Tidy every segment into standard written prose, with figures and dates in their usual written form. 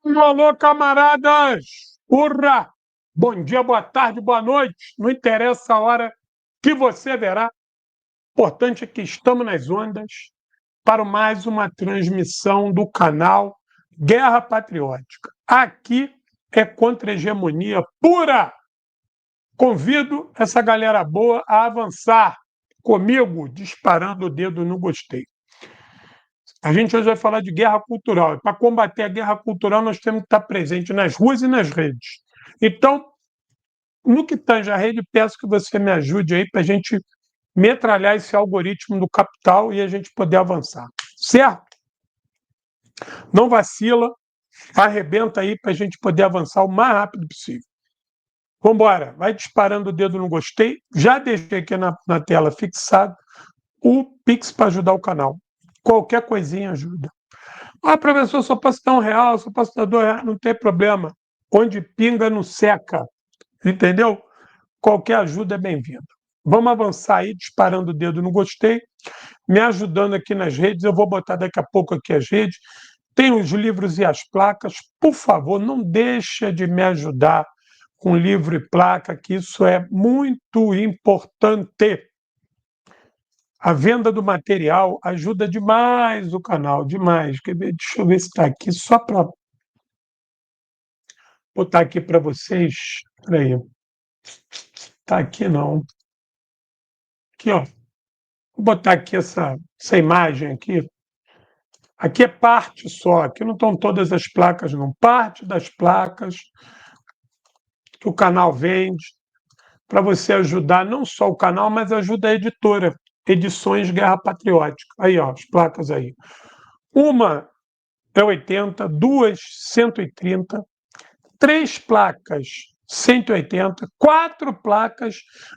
Alô, camaradas! Urra! Bom dia, boa tarde, boa noite. Não interessa a hora que você verá. O importante é que estamos nas ondas para mais uma transmissão do canal Guerra Patriótica. Aqui é contra-hegemonia pura. Convido essa galera boa a avançar comigo, disparando o dedo no gostei. A gente hoje vai falar de guerra cultural. E para combater a guerra cultural, nós temos que estar presente nas ruas e nas redes. Então, no que tange a rede, peço que você me ajude aí para a gente metralhar esse algoritmo do capital e a gente poder avançar. Certo? Não vacila, arrebenta aí para a gente poder avançar o mais rápido possível. Vamos embora, vai disparando o dedo no gostei. Já deixei aqui na tela fixado o Pix para ajudar o canal. Qualquer coisinha ajuda. Ah, professor, só posso dar R$1, só posso dar R$2, não tem problema. Onde pinga não seca, entendeu? Qualquer ajuda é bem-vinda. Vamos avançar aí, disparando o dedo no gostei, me ajudando aqui nas redes. Eu vou botar daqui a pouco aqui as redes. Tem os livros e as placas. Por favor, não deixa de me ajudar com livro e placa, que isso é muito importante. A venda do material ajuda demais o canal, demais. Deixa eu ver se está aqui, só para botar aqui para vocês. Peraí, está aqui não. Aqui, ó. Vou botar aqui essa imagem aqui. Aqui é parte só, aqui não estão todas as placas, não. Parte das placas que o canal vende, para você ajudar não só o canal, mas ajuda a editora, Edições Guerra Patriótica. Aí, ó, as placas aí. Uma é 80, duas 130, três placas 180, quatro placas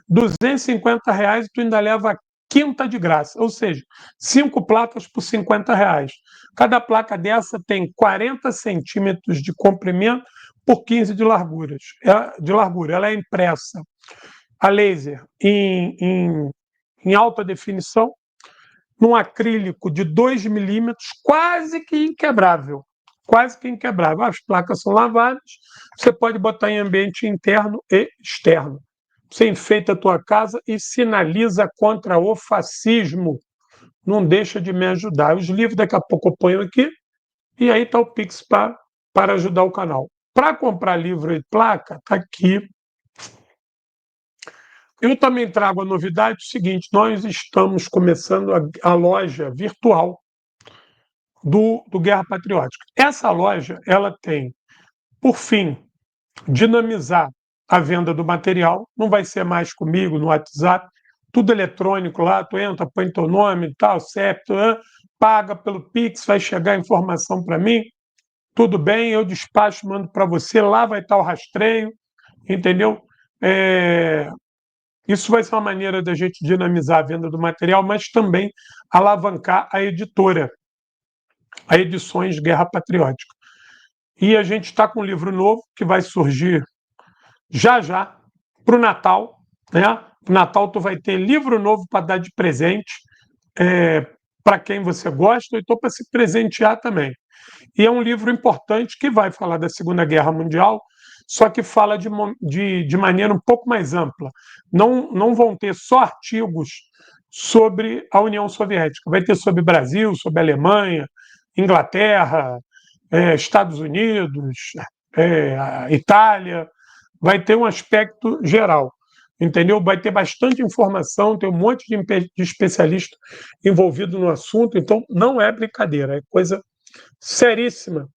R$250 e tu ainda leva a quinta de graça, ou seja, 5 placas por R$50. Cada placa dessa tem 40 centímetros de comprimento por 15 de largura. Ela é impressa a laser em alta definição, num acrílico de 2 milímetros, quase que inquebrável. Quase que inquebrável. As placas são lavadas, você pode botar em ambiente interno e externo. Você enfeita a tua casa e sinaliza contra o fascismo. Não deixa de me ajudar. Os livros daqui a pouco eu ponho aqui, e aí está o Pix para ajudar o canal. Para comprar livro e placa, está aqui. Eu também trago a novidade seguinte: nós estamos começando a loja virtual do Guerra Patriótica. Essa loja ela tem, por fim, dinamizar a venda do material. Não vai ser mais comigo no WhatsApp, tudo eletrônico lá, tu entra, põe teu nome, tal, CEP, paga pelo Pix, vai chegar a informação para mim, tudo bem, eu despacho, mando para você, lá vai estar o rastreio, entendeu? Isso vai ser uma maneira da gente dinamizar a venda do material, mas também alavancar a editora, a Edições Guerra Patriótica. E a gente está com um livro novo que vai surgir já para o Natal. Né? No Natal tu vai ter livro novo para dar de presente para quem você gosta, ou então para se presentear também. E é um livro importante que vai falar da Segunda Guerra Mundial, só que fala de maneira um pouco mais ampla. Não vão ter só artigos sobre a União Soviética, vai ter sobre Brasil, sobre Alemanha, Inglaterra, Estados Unidos, Itália, vai ter um aspecto geral, entendeu? Vai ter bastante informação, tem um monte de especialista envolvido no assunto, então não é brincadeira, é coisa seríssima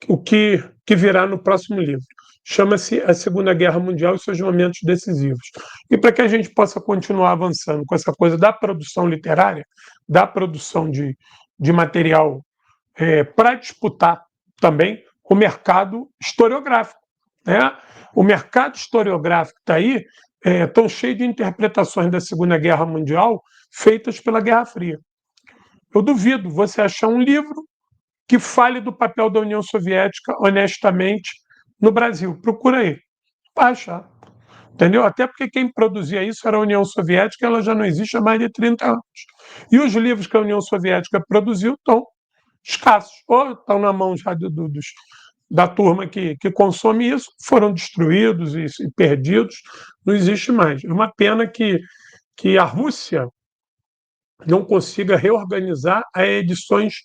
o que virá no próximo livro. Chama-se A Segunda Guerra Mundial e seus momentos decisivos. E para que a gente possa continuar avançando com essa coisa da produção literária, da produção de material para disputar também o mercado historiográfico. Né? O mercado historiográfico está aí, tão cheio de interpretações da Segunda Guerra Mundial feitas pela Guerra Fria. Eu duvido você achar um livro que fale do papel da União Soviética honestamente no Brasil. Procura aí. Vai achar. Entendeu? Até porque quem produzia isso era a União Soviética, ela já não existe há mais de 30 anos. E os livros que a União Soviética produziu estão escassos, ou estão na mão já da turma que consome isso, foram destruídos e perdidos, não existe mais. É uma pena que a Rússia não consiga reorganizar a Edições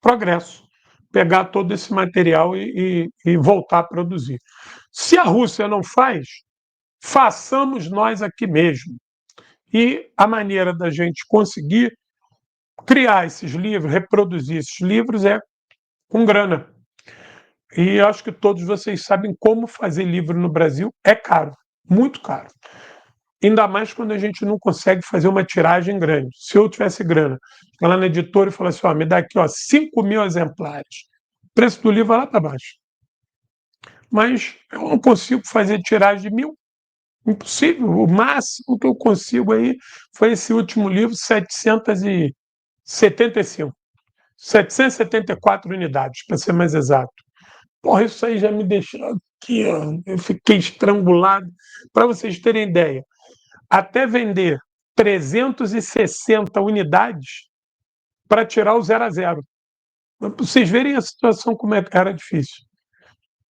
Progresso, pegar todo esse material e voltar a produzir. Se a Rússia não faz, façamos nós aqui mesmo. E a maneira da gente conseguir criar esses livros, reproduzir esses livros é com grana. E acho que todos vocês sabem como fazer livro no Brasil é caro, muito caro. Ainda mais quando a gente não consegue fazer uma tiragem grande. Se eu tivesse grana, ir lá na editora e falar assim, me dá aqui 5.000 exemplares. O preço do livro vai lá para baixo. Mas eu não consigo fazer tiragem de 1.000. Impossível. O máximo que eu consigo aí foi esse último livro, 775. 774 unidades, para ser mais exato. Porra, isso aí já me deixou aqui, ó. Eu fiquei estrangulado. Para vocês terem ideia, até vender 360 unidades para tirar o 0 a 0. Para vocês verem a situação como era difícil.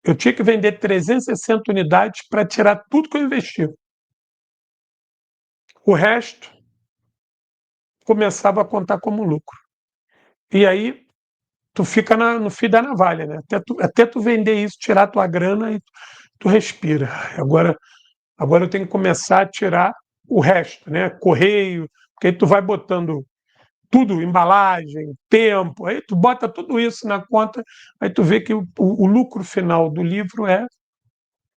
Eu tinha que vender 360 unidades para tirar tudo que eu investi. O resto começava a contar como lucro. E aí tu fica no fio da navalha, né? Até tu vender isso, tirar tua grana e tu respira. Agora eu tenho que começar a tirar o resto, né? Correio, porque aí tu vai botando tudo, embalagem, tempo, aí tu bota tudo isso na conta, aí tu vê que o lucro final do livro é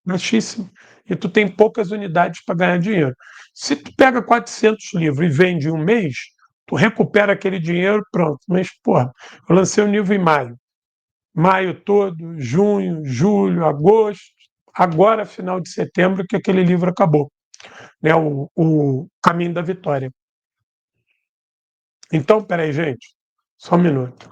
baixíssimo e tu tem poucas unidades para ganhar dinheiro. Se tu pega 400 livros e vende em um mês, tu recupera aquele dinheiro, pronto. Mas, porra, eu lancei o livro em maio. Maio todo, junho, julho, agosto, agora, final de setembro, que aquele livro acabou, né? O Caminho da Vitória. Então, peraí, gente, só um minuto.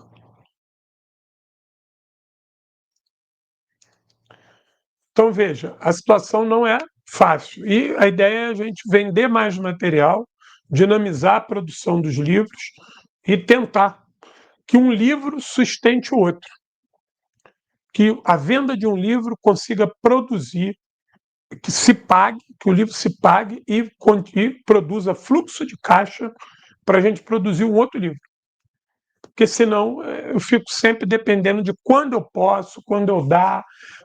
Então, veja, a situação não é fácil. E a ideia é a gente vender mais material, dinamizar a produção dos livros e tentar que um livro sustente o outro. Que a venda de um livro consiga produzir, que se pague, que o livro se pague e produza fluxo de caixa para a gente produzir um outro livro. Porque senão eu fico sempre dependendo de quando eu posso, quando eu dá,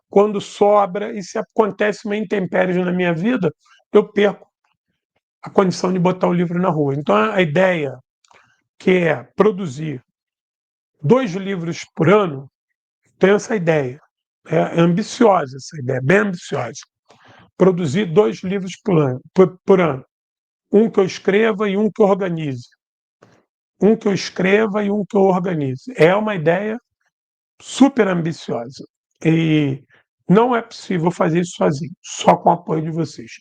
quando sobra, e se acontece uma intempérie na minha vida, eu perco a condição de botar o livro na rua. Então a ideia, que é produzir 2 livros por ano, tem essa ideia. É ambiciosa essa ideia, bem ambiciosa. Produzir 2 livros por ano. Um que eu escreva e um que eu organize. Um que eu escreva e um que eu organize. É uma ideia super ambiciosa. E não é possível fazer isso sozinho, só com o apoio de vocês.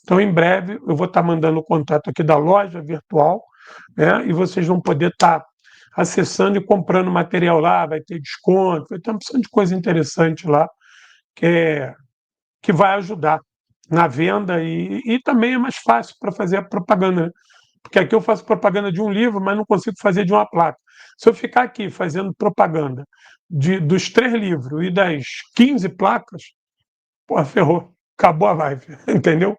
Então, em breve, eu vou estar mandando o contato aqui da loja virtual, né, e vocês vão poder estar acessando e comprando material lá, vai ter desconto, vai ter uma opção de coisa interessante lá, que vai ajudar na venda e também é mais fácil para fazer a propaganda, né? Porque aqui eu faço propaganda de um livro, mas não consigo fazer de uma placa. Se eu ficar aqui fazendo propaganda dos 3 livros e das 15 placas, pô, ferrou, acabou a live, entendeu?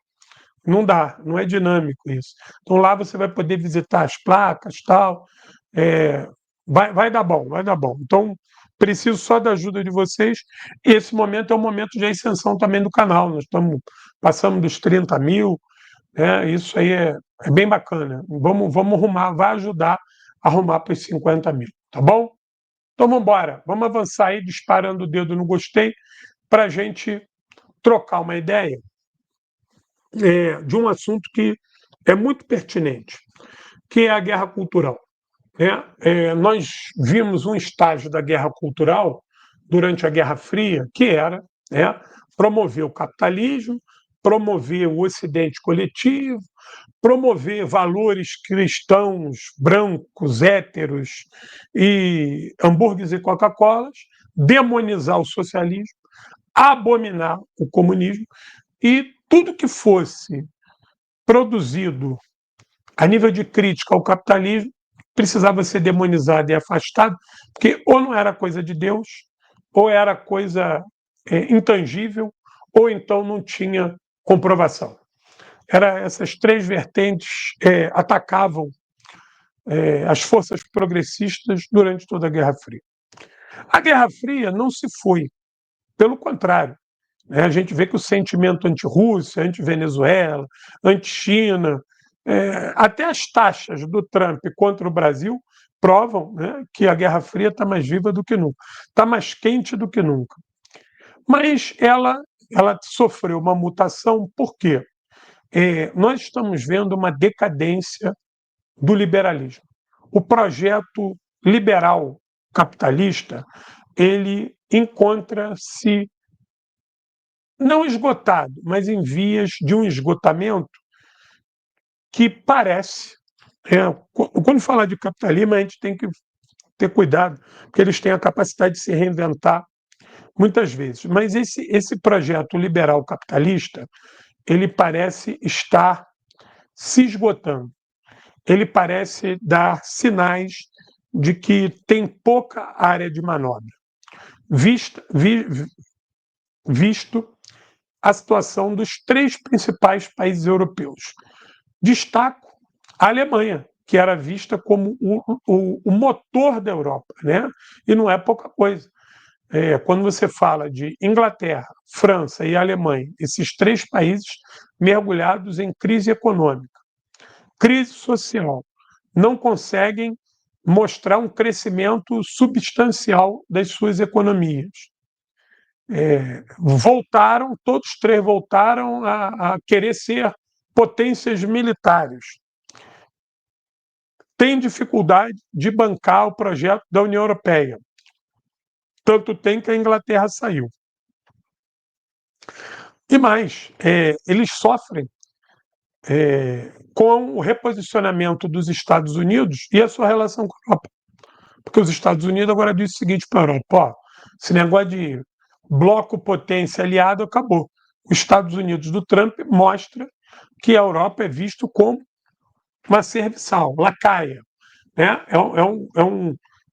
Não dá, não é dinâmico isso. Então lá você vai poder visitar as placas, tal, é, vai dar bom, vai dar bom. Então preciso só da ajuda de vocês. E esse momento é um momento de ascensão também do canal. Nós passamos dos 30 mil, né? Isso aí é bem bacana. Vamos arrumar, vai ajudar a arrumar para os 50 mil, tá bom? Então vamos embora, vamos avançar aí disparando o dedo no gostei para a gente trocar uma ideia de um assunto que é muito pertinente, que é a guerra cultural, né? Nós vimos um estágio da guerra cultural durante a Guerra Fria, que era, né, promover o capitalismo, promover o Ocidente coletivo, promover valores cristãos, brancos, héteros e hambúrgueres e Coca-Colas, demonizar o socialismo, abominar o comunismo e tudo que fosse produzido a nível de crítica ao capitalismo precisava ser demonizado e afastado, porque ou não era coisa de Deus, ou era coisa intangível, ou então não tinha comprovação. Essas três vertentes atacavam as forças progressistas durante toda a Guerra Fria. A Guerra Fria não se foi, pelo contrário. A gente vê que o sentimento anti-Rússia, anti-Venezuela, anti-China, até as taxas do Trump contra o Brasil provam, né, que a Guerra Fria está mais viva do que nunca, está mais quente do que nunca. Mas ela sofreu uma mutação, por quê? Nós estamos vendo uma decadência do liberalismo. O projeto liberal capitalista ele encontra-se não esgotado, mas em vias de um esgotamento que parece. Quando falar de capitalismo, a gente tem que ter cuidado, porque eles têm a capacidade de se reinventar muitas vezes. Mas esse projeto liberal capitalista, ele parece estar se esgotando. Ele parece dar sinais de que tem pouca área de manobra. Visto a situação dos três principais países europeus. Destaco a Alemanha, que era vista como o motor da Europa, né? E não é pouca coisa. Quando você fala de Inglaterra, França e Alemanha, esses três países mergulhados em crise econômica, crise social, não conseguem mostrar um crescimento substancial das suas economias. Todos três voltaram a querer ser potências militares. Tem dificuldade de bancar o projeto da União Europeia. Tanto tem que a Inglaterra saiu. E mais, eles sofrem com o reposicionamento dos Estados Unidos e a sua relação com a Europa. Porque os Estados Unidos agora dizem o seguinte para a Europa: ó, esse negócio de bloco potência aliado acabou. Os Estados Unidos do Trump mostra que a Europa é visto como uma serviçal, lacaia. Né?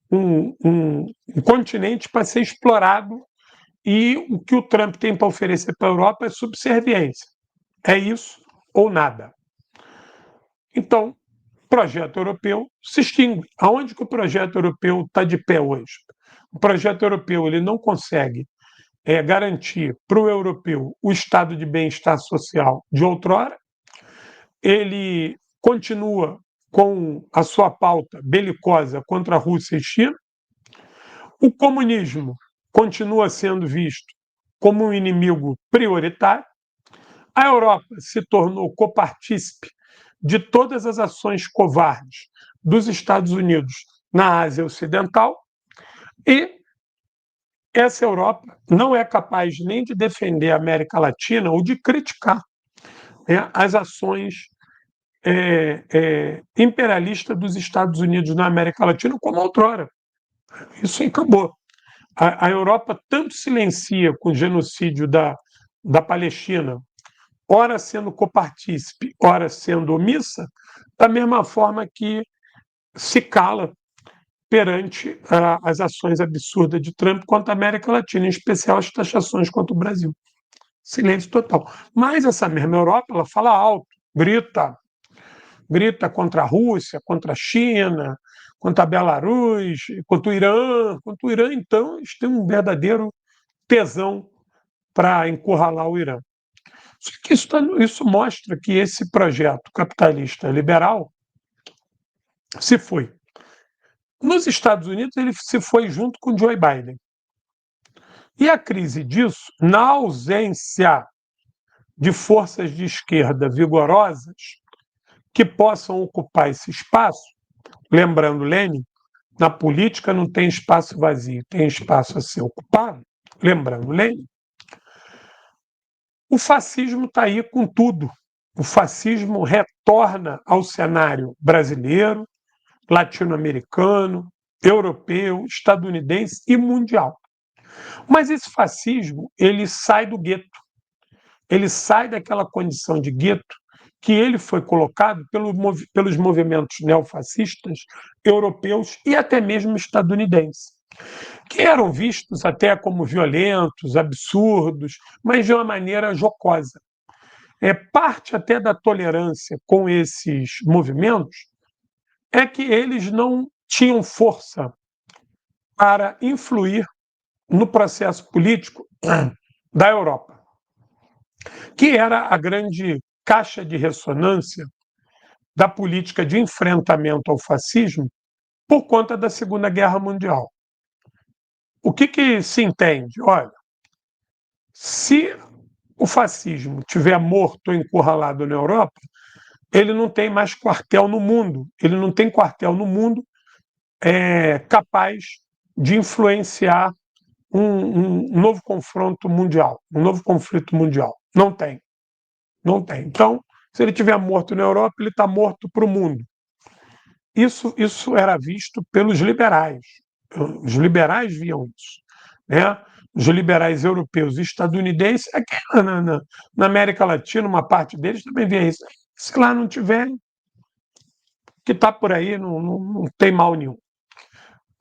Um continente para ser explorado e o que o Trump tem para oferecer para a Europa é subserviência. É isso ou nada. Então, o projeto europeu se extingue. Aonde que o projeto europeu está de pé hoje? O projeto europeu ele não consegue garantir para o europeu o estado de bem-estar social de outrora. Ele continua com a sua pauta belicosa contra a Rússia e China. O comunismo continua sendo visto como um inimigo prioritário. A Europa se tornou copartícipe de todas as ações covardes dos Estados Unidos na Ásia Ocidental e essa Europa não é capaz nem de defender a América Latina ou de criticar as ações imperialistas dos Estados Unidos na América Latina como outrora. Isso acabou. A Europa tanto silencia com o genocídio da Palestina, ora sendo copartícipe, ora sendo omissa, da mesma forma que se cala perante as ações absurdas de Trump contra a América Latina, em especial as taxações contra o Brasil. Silêncio total. Mas essa mesma Europa, ela fala alto, grita contra a Rússia, contra a China, contra a Belarus, contra o Irã. Contra o Irã, então, eles têm um verdadeiro tesão para encurralar o Irã. Só que isso mostra que esse projeto capitalista liberal se foi. Nos Estados Unidos, ele se foi junto com Joe Biden. E a crise disso, na ausência de forças de esquerda vigorosas que possam ocupar esse espaço, lembrando Lenin, na política não tem espaço vazio, tem espaço a ser ocupado, lembrando Lenin, o fascismo está aí com tudo. O fascismo retorna ao cenário brasileiro, latino-americano, europeu, estadunidense e mundial. Mas esse fascismo, ele sai do gueto. Ele sai daquela condição de gueto que ele foi colocado pelos movimentos neofascistas europeus e até mesmo estadunidenses, que eram vistos até como violentos, absurdos, mas de uma maneira jocosa. Parte até da tolerância com esses movimentos é que eles não tinham força para influir no processo político da Europa, que era a grande caixa de ressonância da política de enfrentamento ao fascismo por conta da Segunda Guerra Mundial. O que se entende? Olha, se o fascismo tiver morto ou encurralado na Europa, ele não tem mais quartel no mundo. Ele não tem quartel no mundo capaz de influenciar um novo confronto mundial, um novo conflito mundial. Não tem. Não tem. Então, se ele tiver morto na Europa, ele está morto para o mundo. Isso era visto pelos liberais. Os liberais viam isso, né? Os liberais europeus e estadunidenses, aqui na América Latina, uma parte deles também via isso. Se lá não tiver, que está por aí, não tem mal nenhum.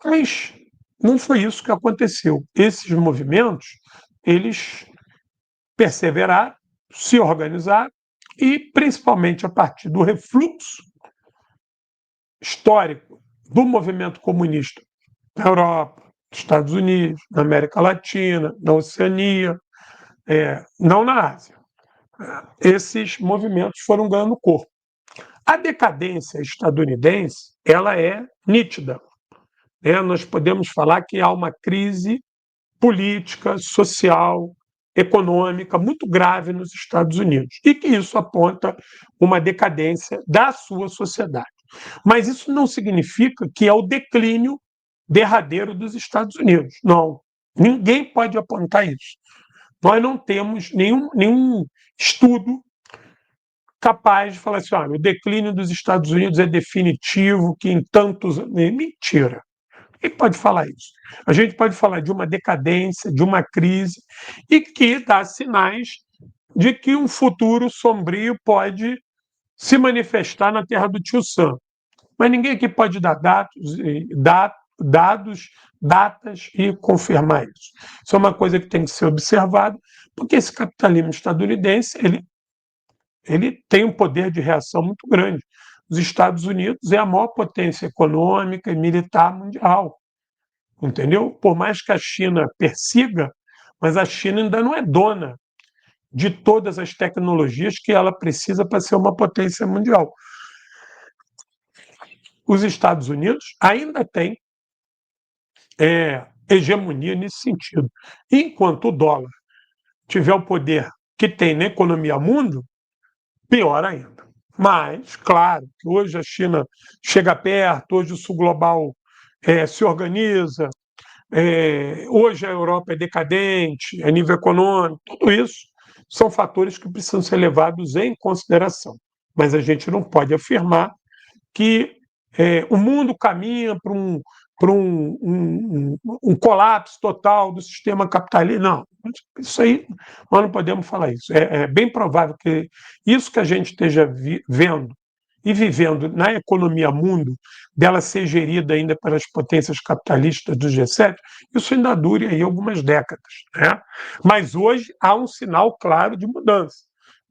Mas não foi isso que aconteceu. Esses movimentos, eles perseveraram, se organizaram e, principalmente a partir do refluxo histórico do movimento comunista na Europa, nos Estados Unidos, na América Latina, na Oceania, não na Ásia. Esses movimentos foram ganhando corpo. A decadência estadunidense, ela é nítida. Nós podemos falar que há uma crise política, social, econômica muito grave nos Estados Unidos e que isso aponta uma decadência da sua sociedade. Mas isso não significa que é o declínio derradeiro dos Estados Unidos. Não. Ninguém pode apontar isso. Nós não temos nenhum estudo capaz de falar assim, olha, o declínio dos Estados Unidos é definitivo, que em tantos anos... Mentira. Quem pode falar isso? A gente pode falar de uma decadência, de uma crise, e que dá sinais de que um futuro sombrio pode se manifestar na terra do Tio Sam. Mas ninguém aqui pode dar dados, datas e confirmar isso. Isso é uma coisa que tem que ser observada, porque esse capitalismo estadunidense ele tem um poder de reação muito grande. Os Estados Unidos é a maior potência econômica e militar mundial. Entendeu? Por mais que a China persiga, mas a China ainda não é dona de todas as tecnologias que ela precisa para ser uma potência mundial. Os Estados Unidos ainda têm hegemonia nesse sentido. Enquanto o dólar tiver o poder que tem na economia mundo, pior ainda. Mas, claro, que hoje a China chega perto, hoje o sul global se organiza, hoje a Europa é decadente, a nível econômico, tudo isso são fatores que precisam ser levados em consideração. Mas a gente não pode afirmar que o mundo caminha para um colapso total do sistema capitalista. Não, isso aí nós não podemos falar isso. É bem provável que isso que a gente esteja vendo e vivendo na economia mundo, dela ser gerida ainda pelas potências capitalistas do G7, isso ainda dure aí algumas décadas, né? Mas hoje há um sinal claro de mudança,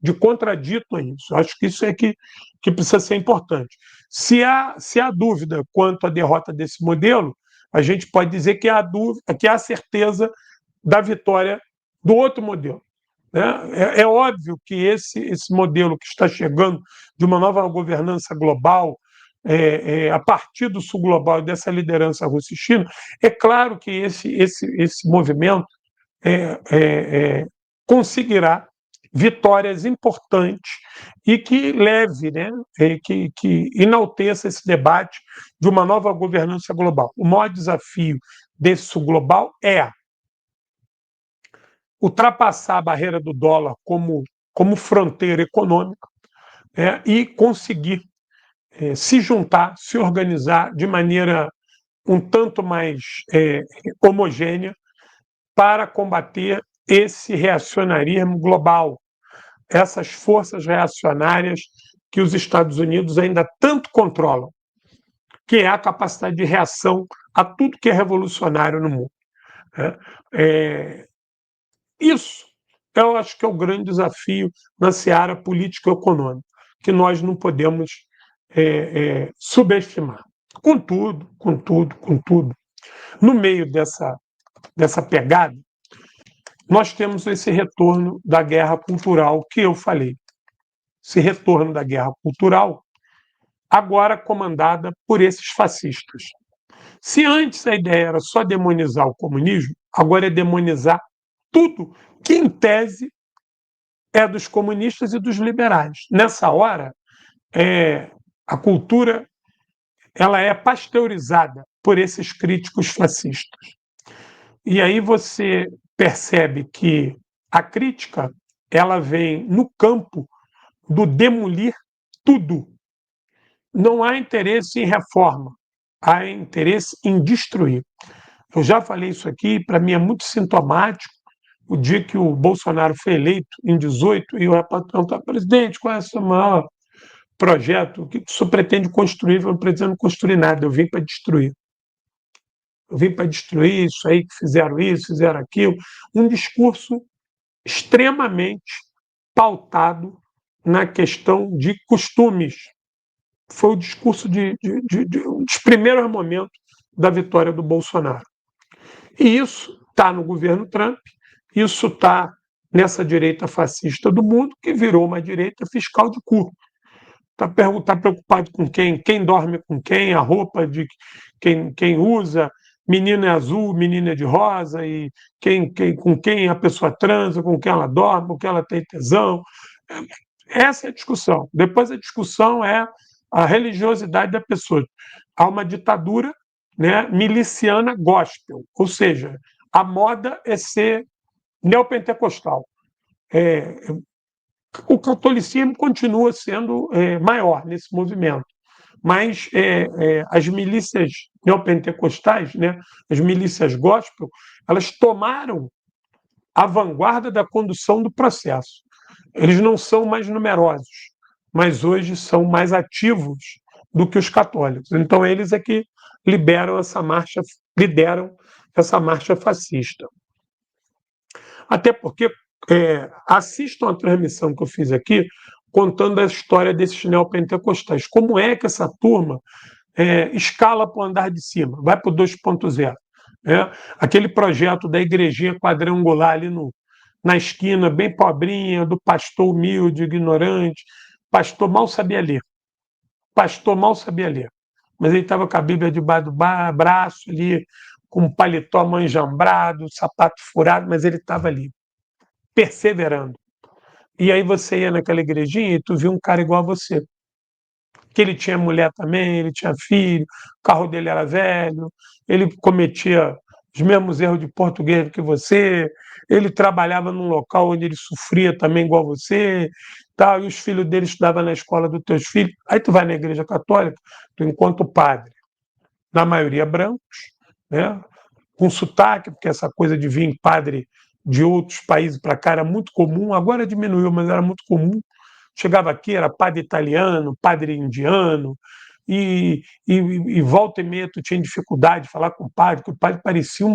de contradito a isso. Acho que isso é que precisa ser importante. Se há dúvida quanto à derrota desse modelo, a gente pode dizer que há certeza da vitória do outro modelo. É óbvio que esse modelo que está chegando de uma nova governança global, a partir do sul global e dessa liderança Rússia e China, é claro que esse movimento conseguirá vitórias importantes e que leve, né, que enalteça esse debate de uma nova governança global. O maior desafio desse sul global é ultrapassar a barreira do dólar como fronteira econômica e conseguir se juntar, se organizar de maneira um tanto mais homogênea para combater esse reacionarismo global, essas forças reacionárias que os Estados Unidos ainda tanto controlam, que é a capacidade de reação a tudo que é revolucionário no mundo. Isso eu acho que é o grande desafio na seara político-econômica, que nós não podemos subestimar. Contudo, no meio dessa pegada, nós temos esse retorno da guerra cultural que eu falei. Esse retorno da guerra cultural, agora comandada por esses fascistas. Se antes a ideia era só demonizar o comunismo, agora é demonizar tudo que, em tese, é dos comunistas e dos liberais. Nessa hora, a cultura ela é pasteurizada por esses críticos fascistas. E aí você percebe que a crítica ela vem no campo do demolir tudo. Não há interesse em reforma, há interesse em destruir. Eu já falei isso aqui, para mim é muito sintomático. O dia que o Bolsonaro foi eleito, em 18, e o repórter perguntou: presidente, qual é o seu maior projeto? O que o senhor pretende construir? Eu não pretendo construir nada, eu vim para destruir. Eu vim para destruir isso aí, que fizeram isso, fizeram aquilo. Um discurso extremamente pautado na questão de costumes. Foi o discurso dos primeiros momentos da vitória do Bolsonaro. E isso está no governo Trump, isso está nessa direita fascista do mundo, que virou uma direita fiscal de cu. Está preocupado com quem dorme com quem, a roupa de quem usa, menina é azul, menina é de rosa, e com quem a pessoa transa, com quem ela dorme, com quem ela tem tesão. Essa é a discussão. Depois a discussão é a religiosidade da pessoa. Há uma ditadura, né, miliciana gospel, ou seja, a moda é ser neopentecostal. O catolicismo continua sendo maior nesse movimento, mas as milícias neopentecostais, né, as milícias gospel, elas tomaram a vanguarda da condução do processo. Eles não são mais numerosos, mas hoje são mais ativos do que os católicos. Então eles é que lideram essa marcha fascista. Até porque assistam a transmissão que eu fiz aqui contando a história desses neopentecostais. Como é que essa turma escala para o andar de cima, vai para o 2.0. Aquele projeto da igrejinha quadrangular ali na esquina, bem pobrinha, do pastor humilde, ignorante. Pastor mal sabia ler. Mas ele estava com a Bíblia debaixo do braço ali, com um paletó manjambrado, sapato furado, mas ele estava ali, perseverando. E aí você ia naquela igrejinha e tu viu um cara igual a você. Que ele tinha mulher também, ele tinha filho, o carro dele era velho, ele cometia os mesmos erros de português que você, ele trabalhava num local onde ele sofria também igual você, tal, e os filhos dele estudavam na escola dos teus filhos. Aí tu vai na igreja católica, tu encontra o padre, na maioria brancos, né, com sotaque, porque essa coisa de vir padre de outros países para cá era muito comum, agora diminuiu, mas era muito comum. Chegava aqui, era padre italiano, padre indiano, e volta e meia tu tinha dificuldade de falar com o padre, porque o padre parecia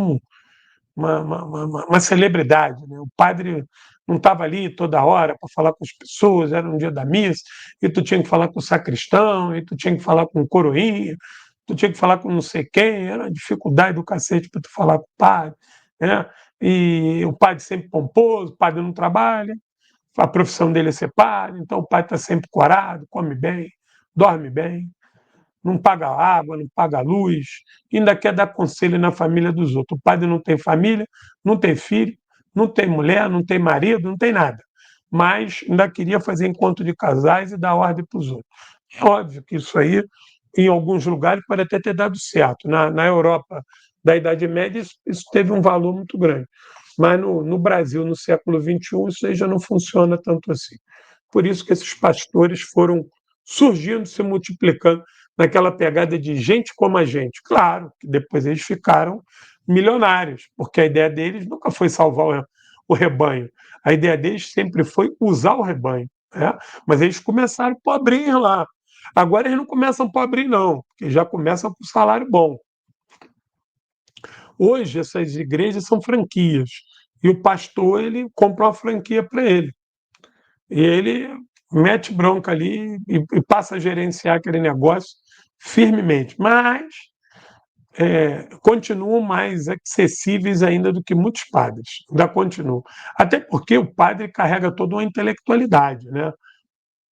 uma celebridade. Né? O padre não estava ali toda hora para falar com as pessoas, era um dia da missa, e tu tinha que falar com o sacristão, e tu tinha que falar com o coroinha, tu tinha que falar com não sei quem, era uma dificuldade do cacete para tu falar com o padre. Né? E o padre sempre pomposo, o padre não trabalha, a profissão dele é ser padre, então o padre está sempre corado, come bem, dorme bem, não paga água, não paga luz, ainda quer dar conselho na família dos outros. O padre não tem família, não tem filho, não tem mulher, não tem marido, não tem nada. Mas ainda queria fazer encontro de casais e dar ordem para os outros. É óbvio que isso aí, em alguns lugares, pode até ter dado certo. Na Europa da Idade Média, isso teve um valor muito grande. Mas no Brasil, no século XXI, isso aí já não funciona tanto assim. Por isso que esses pastores foram surgindo, se multiplicando naquela pegada de gente como a gente. Claro que depois eles ficaram milionários, porque a ideia deles nunca foi salvar o rebanho. A ideia deles sempre foi usar o rebanho, né? Mas eles começaram pobrinhos lá. Agora eles não começam pobrinhos, não, porque já começam com salário bom. Hoje, essas igrejas são franquias. E o pastor, ele compra uma franquia para ele. E ele mete bronca ali e passa a gerenciar aquele negócio firmemente. Mas continuam mais acessíveis ainda do que muitos padres. Ainda continuam. Até porque o padre carrega toda uma intelectualidade, né?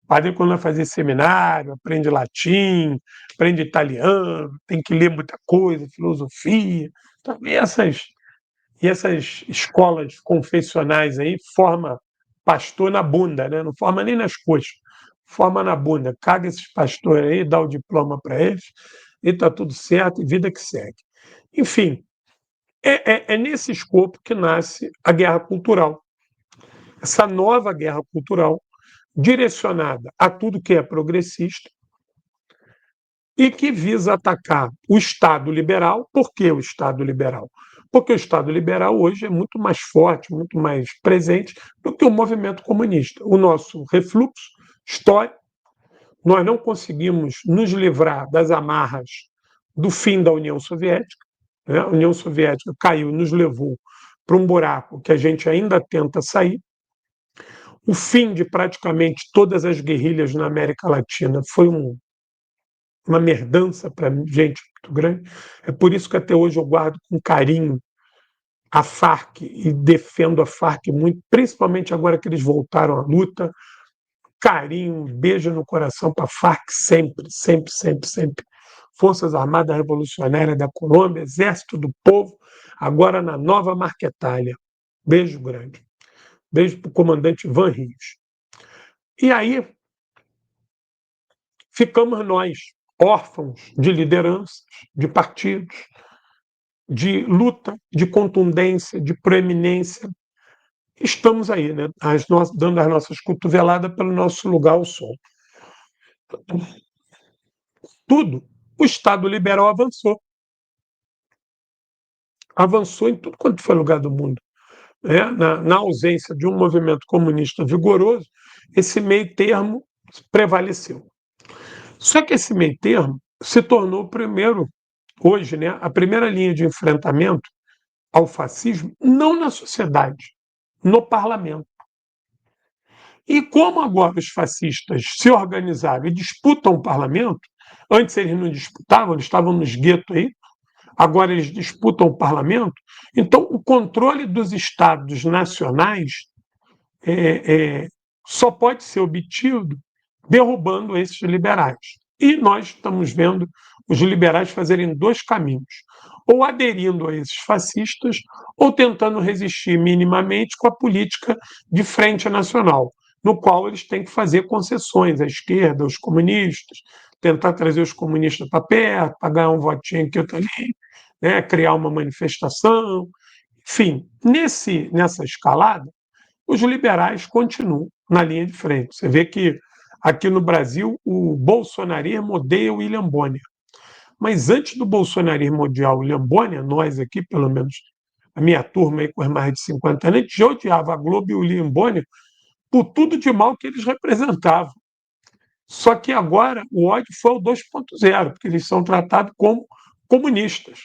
O padre, quando vai fazer seminário, aprende latim, aprende italiano, tem que ler muita coisa, filosofia. Então, essas escolas confessionais aí forma pastor na bunda, né? Não forma nem nas coxas, forma na bunda. Caga esses pastores aí, dá o diploma para eles e está tudo certo, e vida que segue. Enfim, é nesse escopo que nasce a guerra cultural. Essa nova guerra cultural direcionada a tudo que é progressista e que visa atacar o Estado liberal. Por que o Estado liberal? Porque o Estado liberal hoje é muito mais forte, muito mais presente do que o movimento comunista. O nosso refluxo histórico, nós não conseguimos nos livrar das amarras do fim da União Soviética, né? A União Soviética caiu, nos levou para um buraco que a gente ainda tenta sair. O fim de praticamente todas as guerrilhas na América Latina foi uma merdança para gente muito grande. É por isso que até hoje eu guardo com carinho a Farc e defendo a Farc muito, principalmente agora que eles voltaram à luta. Carinho, um beijo no coração para a Farc sempre, sempre, sempre, sempre. Forças Armadas Revolucionárias da Colômbia, Exército do Povo, agora na nova Marquetália. Beijo grande. Beijo para o comandante Van Rios. E aí ficamos nós, órfãos de lideranças, de partidos, de luta, de contundência, de proeminência. Estamos aí, né? Dando as nossas cotoveladas pelo nosso lugar ao sol. Tudo. O Estado liberal avançou. Avançou em tudo quanto foi lugar do mundo. Na ausência de um movimento comunista vigoroso, esse meio termo prevaleceu. Só que esse meio termo se tornou o primeiro, hoje, né, a primeira linha de enfrentamento ao fascismo, não na sociedade, no parlamento. E como agora os fascistas se organizaram e disputam o parlamento, antes eles não disputavam, eles estavam nos guetos aí, agora eles disputam o parlamento, então o controle dos estados nacionais só pode ser obtido derrubando esses liberais. E nós estamos vendo os liberais fazerem dois caminhos: ou aderindo a esses fascistas, ou tentando resistir minimamente com a política de frente nacional, no qual eles têm que fazer concessões à esquerda, aos comunistas, tentar trazer os comunistas para perto, para ganhar um votinho aqui, outro ali, né, criar uma manifestação. Enfim, nessa escalada, os liberais continuam na linha de frente. Você vê que aqui no Brasil o bolsonarismo odeia o William Bonner. Mas antes do bolsonarismo odiar o William Bonner, nós aqui, pelo menos a minha turma aí com mais de 50 anos, a gente já odiava a Globo e o William Bonner por tudo de mal que eles representavam. Só que agora o ódio foi ao 2.0, porque eles são tratados como comunistas.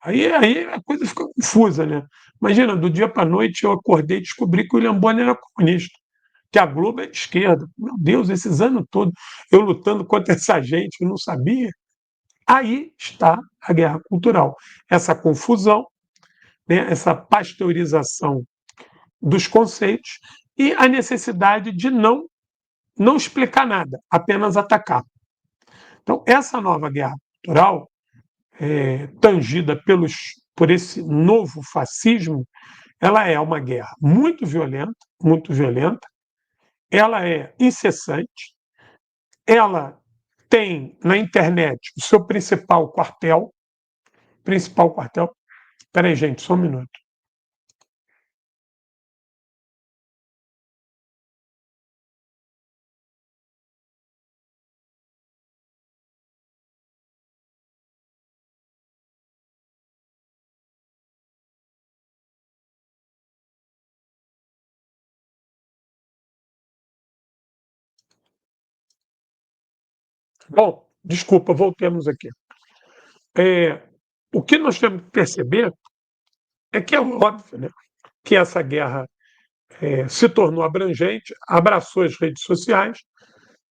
Aí a coisa fica confusa, né? Imagina, do dia para a noite eu acordei e descobri que o William Bonner era comunista, que a Globo é de esquerda. Meu Deus, esses anos todos eu lutando contra essa gente, eu não sabia. Aí está a guerra cultural. Essa confusão, né? Essa pasteurização dos conceitos e a necessidade de não explicar nada, apenas atacar. Então, essa nova guerra cultural, tangida por esse novo fascismo, ela é uma guerra muito violenta, ela é incessante, ela tem na internet o seu principal quartel. Espera aí, gente, só um minuto. Bom, desculpa, voltemos aqui. É, o que nós temos que perceber é que é óbvio, né, que essa guerra se tornou abrangente, abraçou as redes sociais,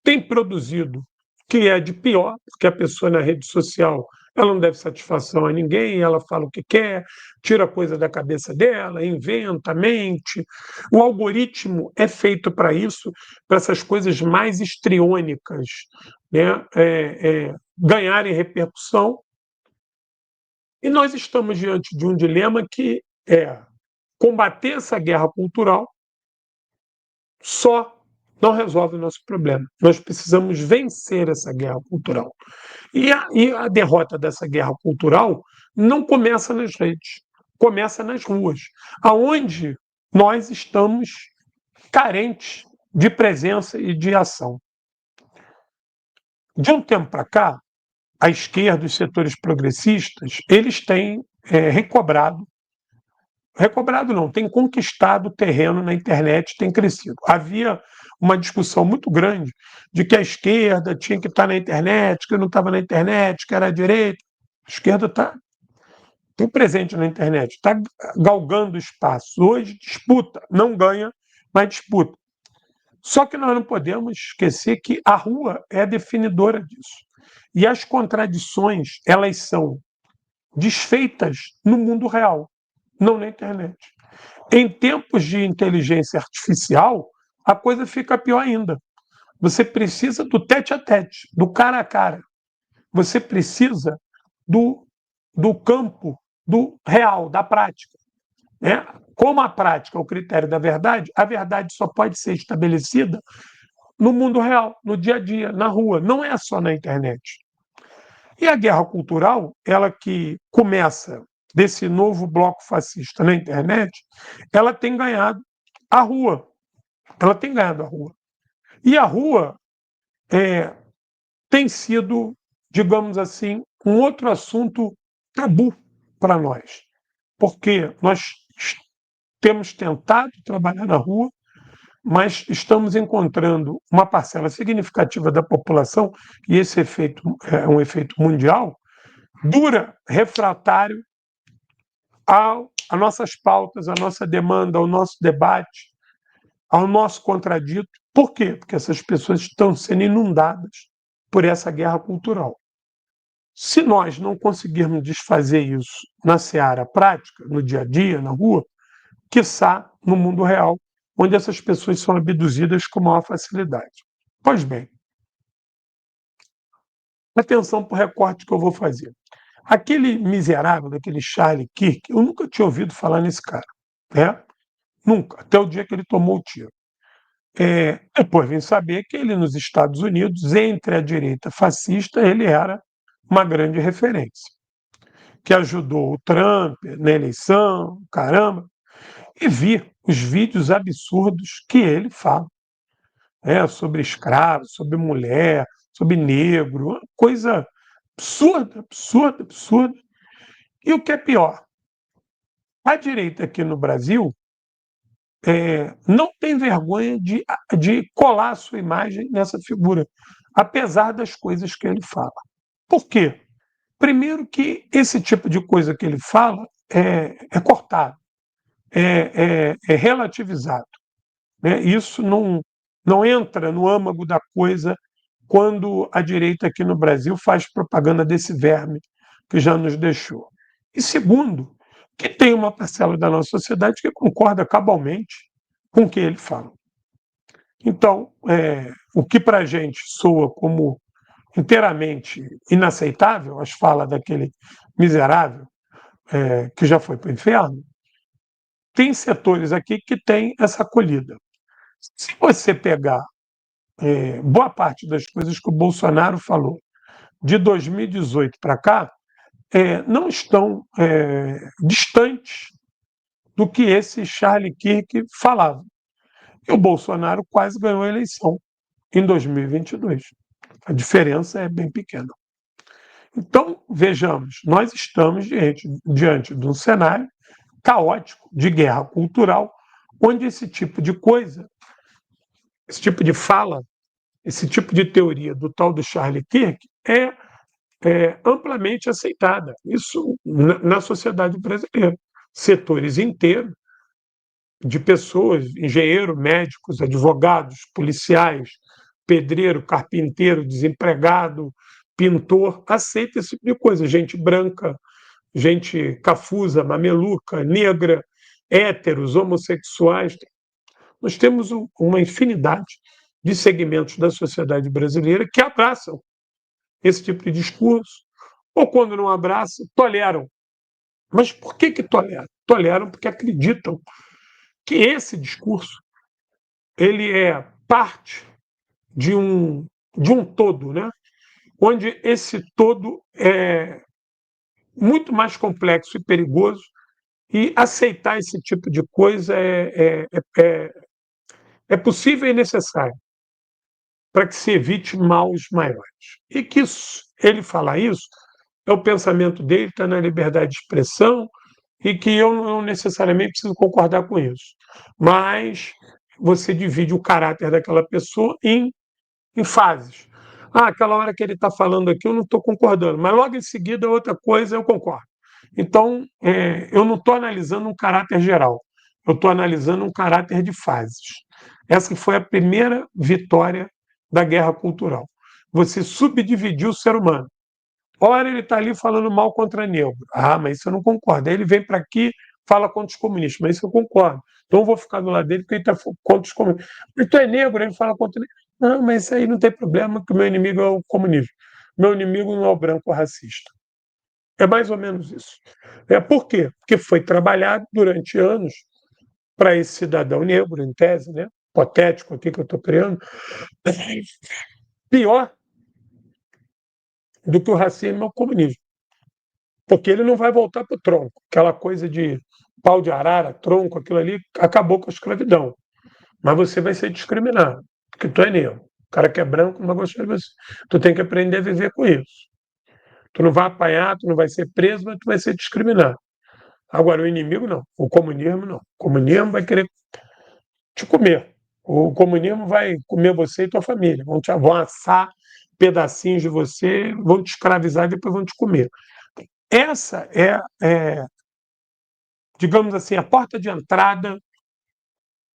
tem produzido o que é de pior, porque a pessoa na rede social ela não deve satisfação a ninguém, ela fala o que quer, tira coisa da cabeça dela, inventa, mente. O algoritmo é feito para isso, para essas coisas mais histriônicas, né, ganharem repercussão. E nós estamos diante de um dilema que é combater essa guerra cultural só não resolve o nosso problema. Nós precisamos vencer essa guerra cultural. E a derrota dessa guerra cultural não começa nas redes, começa nas ruas, aonde nós estamos carentes de presença e de ação. De um tempo para cá, a esquerda, os setores progressistas, eles têm recobrado não, tem conquistado terreno na internet, tem crescido. Havia uma discussão muito grande de que a esquerda tinha que estar na internet, que não estava na internet, que era a direita. A esquerda tem presente na internet, está galgando espaço. Hoje disputa, não ganha, mas disputa. Só que nós não podemos esquecer que a rua é definidora disso. E as contradições, elas são desfeitas no mundo real, não na internet. Em tempos de inteligência artificial, a coisa fica pior ainda. Você precisa do tete a tete, do cara a cara. Você precisa do, do campo, do real, da prática. Né? Como a prática é o critério da verdade, a verdade só pode ser estabelecida no mundo real, no dia a dia, na rua, não é só na internet. E a guerra cultural, ela que começa desse novo bloco fascista na internet, ela tem ganhado a rua. Ela tem ganhado a rua. E a rua tem sido, digamos assim, um outro assunto tabu para nós, porque nós temos tentado trabalhar na rua, mas estamos encontrando uma parcela significativa da população, e esse efeito é um efeito mundial, dura, refratário às nossas pautas, à nossa demanda, ao nosso debate, ao nosso contradito. Por quê? Porque essas pessoas estão sendo inundadas por essa guerra cultural. Se nós não conseguirmos desfazer isso na seara prática, no dia a dia, na rua, quiçá no mundo real, onde essas pessoas são abduzidas com maior facilidade. Pois bem, atenção para o recorte que eu vou fazer. Aquele miserável, daquele Charlie Kirk, eu nunca tinha ouvido falar nesse cara, né? Nunca, até o dia que ele tomou o tiro. Depois vim saber que ele, nos Estados Unidos, entre a direita fascista, ele era uma grande referência, que ajudou o Trump na eleição, caramba, e vi os vídeos absurdos que ele fala, né, sobre escravo, sobre mulher, sobre negro, uma coisa absurda, absurda, absurda. E o que é pior, a direita aqui no Brasil não tem vergonha de colar a sua imagem nessa figura, apesar das coisas que ele fala. Por quê? Primeiro que esse tipo de coisa que ele fala é cortado, é relativizado. Né? Isso não entra no âmago da coisa quando a direita aqui no Brasil faz propaganda desse verme que já nos deixou. E segundo, que tem uma parcela da nossa sociedade que concorda cabalmente com o que ele fala. Então, o que para a gente soa como inteiramente inaceitável, as falas daquele miserável que já foi para o inferno, tem setores aqui que têm essa acolhida. Se você pegar boa parte das coisas que o Bolsonaro falou de 2018 para cá, não estão distantes do que esse Charlie Kirk falava. E o Bolsonaro quase ganhou a eleição em 2022. A diferença é bem pequena. Então, vejamos, nós estamos diante de um cenário caótico de guerra cultural, onde esse tipo de coisa, esse tipo de fala, esse tipo de teoria do tal do Charles Kirk é amplamente aceitada, isso na sociedade brasileira. Setores inteiros de pessoas, engenheiros, médicos, advogados, policiais, pedreiro, carpinteiro, desempregado, pintor, aceita esse tipo de coisa. Gente branca, gente cafusa, mameluca, negra, héteros, homossexuais. Nós temos uma infinidade de segmentos da sociedade brasileira que abraçam esse tipo de discurso, ou quando não abraçam, toleram. Mas por que toleram? Toleram porque acreditam que esse discurso ele é parte de um todo, né? Onde esse todo é muito mais complexo e perigoso, e aceitar esse tipo de coisa é possível e necessário para que se evite males maiores. E que ele falar isso, é o pensamento dele, está na liberdade de expressão, e que eu não necessariamente preciso concordar com isso. Mas você divide o caráter daquela pessoa em fases. Aquela hora que ele está falando aqui, eu não estou concordando, mas logo em seguida, outra coisa, eu concordo. Então, eu não estou analisando um caráter geral, eu estou analisando um caráter de fases. Essa foi a primeira vitória da guerra cultural. Você subdividiu o ser humano. Ora, ele está ali falando mal contra negro. Mas isso eu não concordo. Aí ele vem para aqui, fala contra os comunistas, mas isso eu concordo. Então eu vou ficar do lado dele porque ele está contra os comunistas. Mas tu é negro, ele fala contra ele. Não, mas isso aí não tem problema, que o meu inimigo é o comunismo. Meu inimigo não é o branco racista. É mais ou menos isso. Por quê? Porque foi trabalhado durante anos para esse cidadão negro, em tese, né? Hipotético aqui que eu estou criando, pior do que o racismo é o comunismo. Porque ele não vai voltar para o tronco. Aquela coisa de pau de arara, tronco, aquilo ali acabou com a escravidão. Mas você vai ser discriminado, porque tu é negro. O cara que é branco não vai gostar de você. Tu tem que aprender a viver com isso. Tu não vai apanhar, tu não vai ser preso, mas tu vai ser discriminado. Agora, o inimigo não. O comunismo não. O comunismo vai querer te comer. O comunismo vai comer você e tua família. Vão assar pedacinhos de você, vão te escravizar e depois vão te comer. Essa digamos assim, a porta de entrada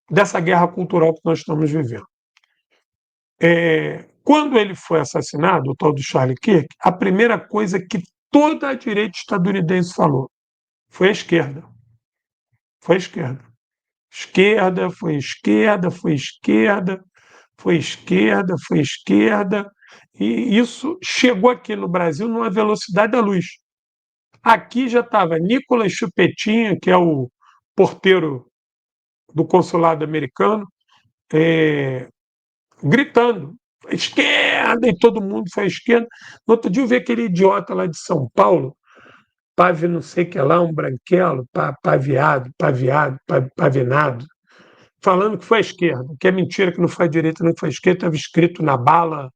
dessa guerra cultural que nós estamos vivendo. Quando ele foi assassinado, o tal do Charlie Kirk, a primeira coisa que toda a direita estadunidense falou foi a esquerda. Foi a esquerda. Esquerda, foi esquerda, foi esquerda, foi esquerda, foi esquerda. E isso chegou aqui no Brasil numa velocidade da luz. Aqui já estava Nicolas Chupetinha, que é o porteiro do consulado americano, gritando esquerda, e todo mundo foi à esquerda. No outro dia eu vi aquele idiota lá de São Paulo, pave não sei o que lá, um branquelo, pavinado, falando que foi à esquerda, que é mentira, que não foi à direita, não foi à esquerda, estava escrito na bala,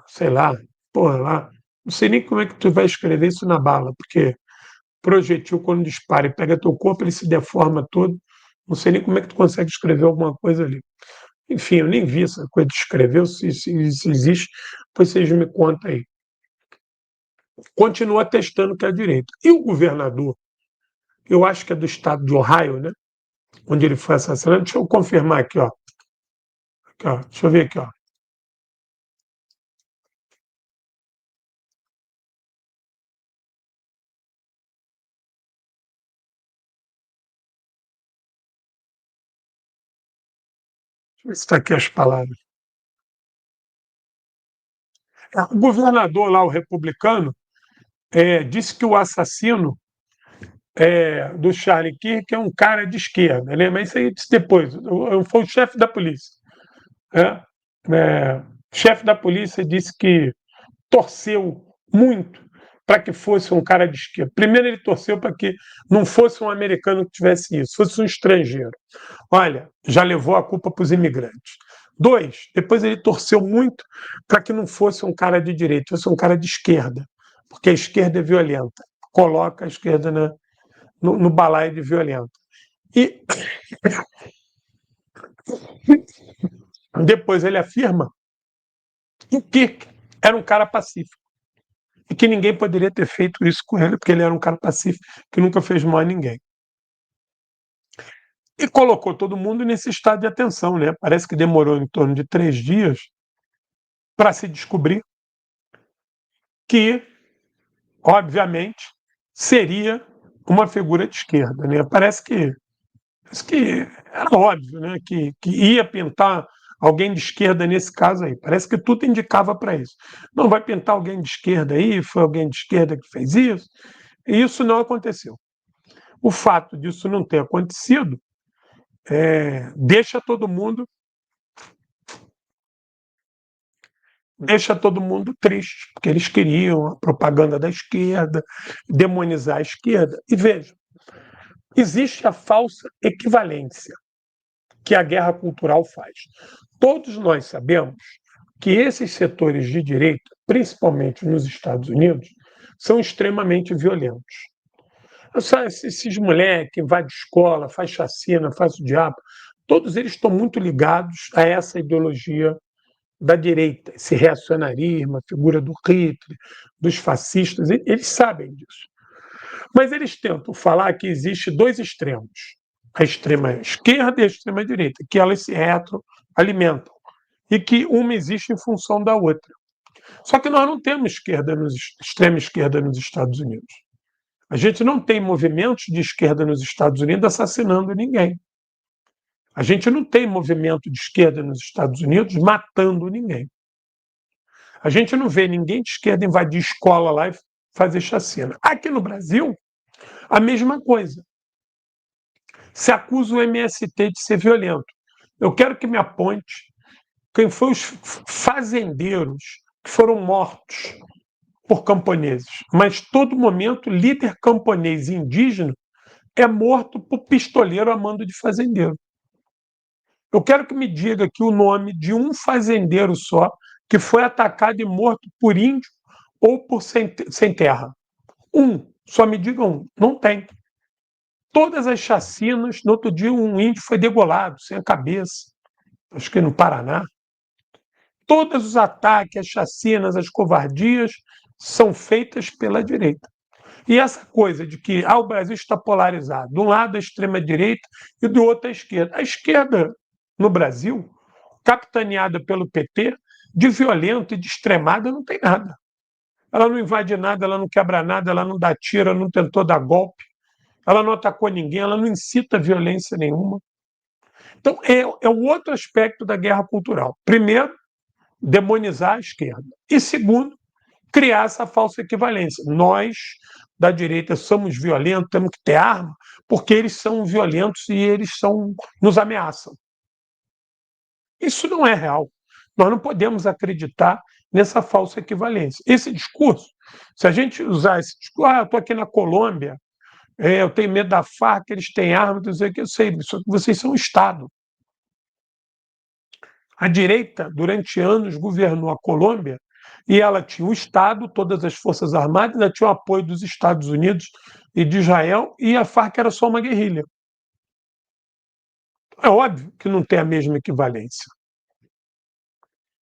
sei lá, porra lá. Não sei nem como é que tu vai escrever isso na bala, porque projetil, quando dispara e pega teu corpo, ele se deforma todo. Não sei nem como é que tu consegue escrever alguma coisa ali. Enfim, eu nem vi essa coisa de escrever, se isso existe, depois vocês me contam aí. Continua testando que é a direita. E o governador, eu acho que é do estado de Ohio, né? Onde ele foi assassinado. Deixa eu confirmar aqui, ó. Aqui, ó. Deixa eu ver aqui, ó. Deixa eu ver se está aqui as palavras. O governador lá, o republicano, disse que o assassino do Charlie Kirk é um cara de esquerda, né? Mas isso aí disse depois. Foi o chefe da polícia. Né? O chefe da polícia disse que torceu muito para que fosse um cara de esquerda. Primeiro, ele torceu para que não fosse um americano que tivesse isso, fosse um estrangeiro. Olha, já levou a culpa para os imigrantes. Dois, depois ele torceu muito para que não fosse um cara de direita, fosse um cara de esquerda, porque a esquerda é violenta. Coloca a esquerda no balaio de violenta. E Depois ele afirma que o Kirk era um cara pacífico e que ninguém poderia ter feito isso com ele, porque ele era um cara pacífico que nunca fez mal a ninguém. E colocou todo mundo nesse estado de atenção, né? Parece que demorou em torno de 3 dias para se descobrir que, obviamente, seria uma figura de esquerda, né? Parece que era óbvio, né? Que ia pintar alguém de esquerda nesse caso aí. Parece que tudo indicava para isso. Não vai pintar alguém de esquerda aí, foi alguém de esquerda que fez isso. E isso não aconteceu. O fato disso não ter acontecido deixa todo mundo triste, porque eles queriam a propaganda da esquerda, demonizar a esquerda. E veja, existe a falsa equivalência que a guerra cultural faz. Todos nós sabemos que esses setores de direita, principalmente nos Estados Unidos, são extremamente violentos. Esses moleques que vai de escola, faz chacina, faz o diabo, todos eles estão muito ligados a essa ideologia da direita, esse reacionarismo, a figura do Hitler, dos fascistas, eles sabem disso. Mas eles tentam falar que existe dois extremos, a extrema esquerda e a extrema direita, que elas se retroalimentam e que uma existe em função da outra. Só que nós não temos extrema esquerda nos Estados Unidos. A gente não tem movimentos de esquerda nos Estados Unidos assassinando ninguém. A gente não tem movimento de esquerda nos Estados Unidos matando ninguém. A gente não vê ninguém de esquerda invadir escola lá e fazer chacina. Aqui no Brasil, a mesma coisa. Se acusa o MST de ser violento. Eu quero que me aponte quem foram os fazendeiros que foram mortos por camponeses. Mas todo momento, líder camponês indígena é morto por pistoleiro a mando de fazendeiro. Eu quero que me diga aqui o nome de um fazendeiro só que foi atacado e morto por índio ou por sem terra. Só me diga um. Não tem. Todas as chacinas, no outro dia um índio foi degolado, sem a cabeça, acho que no Paraná. Todos os ataques, as chacinas, as covardias são feitas pela direita. E essa coisa de que o Brasil está polarizado, de um lado a extrema-direita e do outro a esquerda. A esquerda no Brasil, capitaneada pelo PT, de violento e de extremada não tem nada. Ela não invade nada, ela não quebra nada, ela não dá tiro, ela não tentou dar golpe, ela não atacou ninguém, ela não incita violência nenhuma. Então, é o outro aspecto da guerra cultural. Primeiro, demonizar a esquerda. E segundo, criar essa falsa equivalência. Nós, da direita, somos violentos, temos que ter arma, porque eles são violentos e eles nos ameaçam. Isso não é real. Nós não podemos acreditar nessa falsa equivalência. Esse discurso, se a gente usar esse discurso, eu estou aqui na Colômbia, eu tenho medo da Farc, eles têm armas, eu sei, só que vocês são um Estado. A direita, durante anos, governou a Colômbia e ela tinha o Estado, todas as Forças Armadas, ela tinha o apoio dos Estados Unidos e de Israel, e a Farc era só uma guerrilha. É óbvio que não tem a mesma equivalência.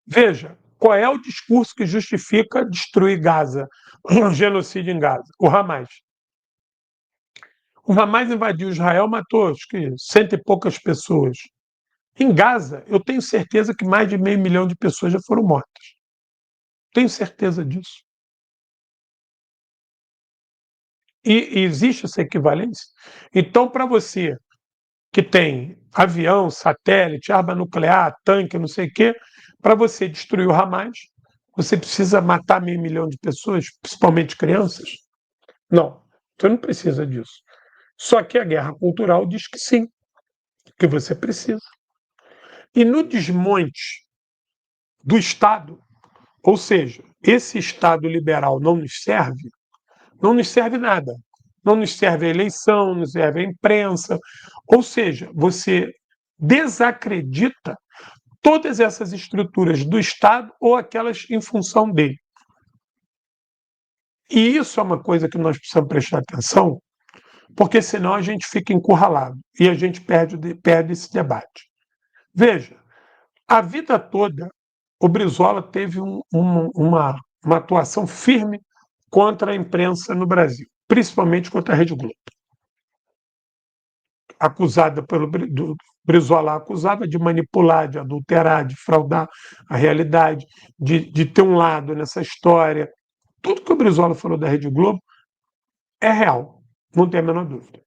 Veja, qual é o discurso que justifica destruir Gaza, o genocídio em Gaza? O Hamas. O Hamas invadiu Israel, matou acho que 100 e poucas pessoas. Em Gaza, eu tenho certeza que mais de 500 mil de pessoas já foram mortas. Tenho certeza disso. E existe essa equivalência? Então, para você que tem avião, satélite, arma nuclear, tanque, não sei o quê, para você destruir o Hamas, você precisa matar 500 mil de pessoas, principalmente crianças? Não, você não precisa disso. Só que a guerra cultural diz que sim, que você precisa. E no desmonte do Estado, ou seja, esse Estado liberal não nos serve nada. Não nos serve a eleição, não nos serve a imprensa. Ou seja, você desacredita todas essas estruturas do Estado ou aquelas em função dele. E isso é uma coisa que nós precisamos prestar atenção, porque senão a gente fica encurralado e a gente perde esse debate. Veja, A vida toda, o Brizola teve uma atuação firme contra a imprensa no Brasil, principalmente contra a Rede Globo. Acusada do Brizola acusava de manipular, de adulterar, de fraudar a realidade, de ter um lado nessa história. Tudo que o Brizola falou da Rede Globo é real, não tem a menor dúvida.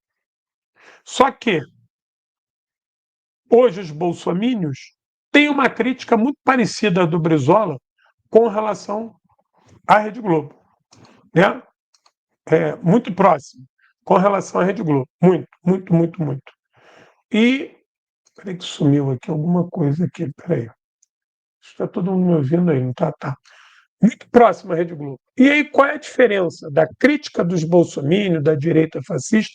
Só que hoje os bolsomínios têm uma crítica muito parecida do Brizola com relação à Rede Globo, né? Muito próximo com relação à Rede Globo. Muito, muito, muito, muito. E. Peraí que sumiu aqui alguma coisa aqui. Peraí. Está todo mundo me ouvindo aí, não tá? Tá. Muito próximo à Rede Globo. E aí, qual é a diferença da crítica dos bolsomínios, da direita fascista,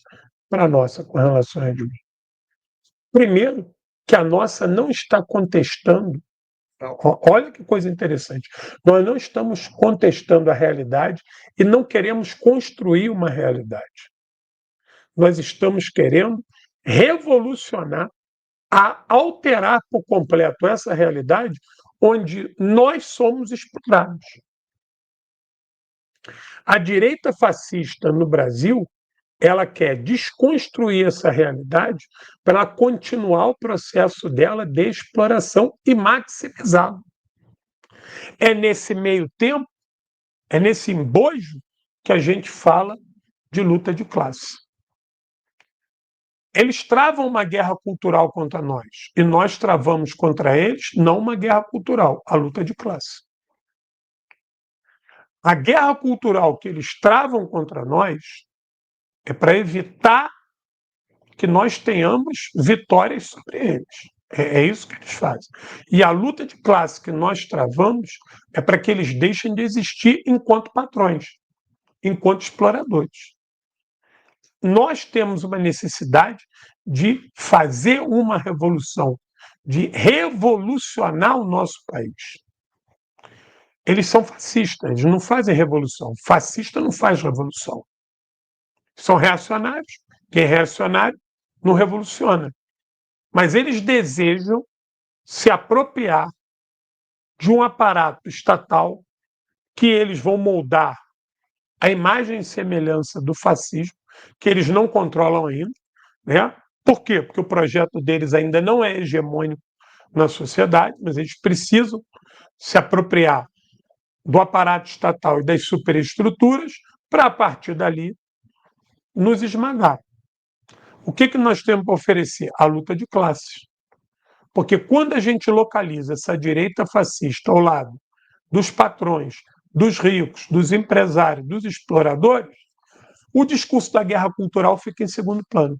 para a nossa com relação à Rede Globo? Primeiro, que a nossa não está contestando. Olha que coisa interessante. Nós não estamos contestando a realidade e não queremos construir uma realidade. Nós estamos querendo revolucionar, a alterar por completo essa realidade onde nós somos explorados. A direita fascista no Brasil, ela quer desconstruir essa realidade para ela continuar o processo dela de exploração e maximizá-lo. É nesse meio tempo, é nesse embojo que a gente fala de luta de classe. Eles travam uma guerra cultural contra nós e nós travamos contra eles não uma guerra cultural, a luta de classe. A guerra cultural que eles travam contra nós é para evitar que nós tenhamos vitórias sobre eles. É isso que eles fazem. E a luta de classe que nós travamos é para que eles deixem de existir enquanto patrões, enquanto exploradores. Nós temos uma necessidade de fazer uma revolução, de revolucionar o nosso país. Eles são fascistas, eles não fazem revolução. Fascista não faz revolução. São reacionários. Quem é reacionário não revoluciona. Mas eles desejam se apropriar de um aparato estatal que eles vão moldar a imagem e semelhança do fascismo, que eles não controlam ainda, né? Por quê? Porque o projeto deles ainda não é hegemônico na sociedade, mas eles precisam se apropriar do aparato estatal e das superestruturas para, a partir dali, nos esmagar. O que nós temos para oferecer? A luta de classes. Porque quando a gente localiza essa direita fascista ao lado dos patrões, dos ricos, dos empresários, dos exploradores, o discurso da guerra cultural fica em segundo plano.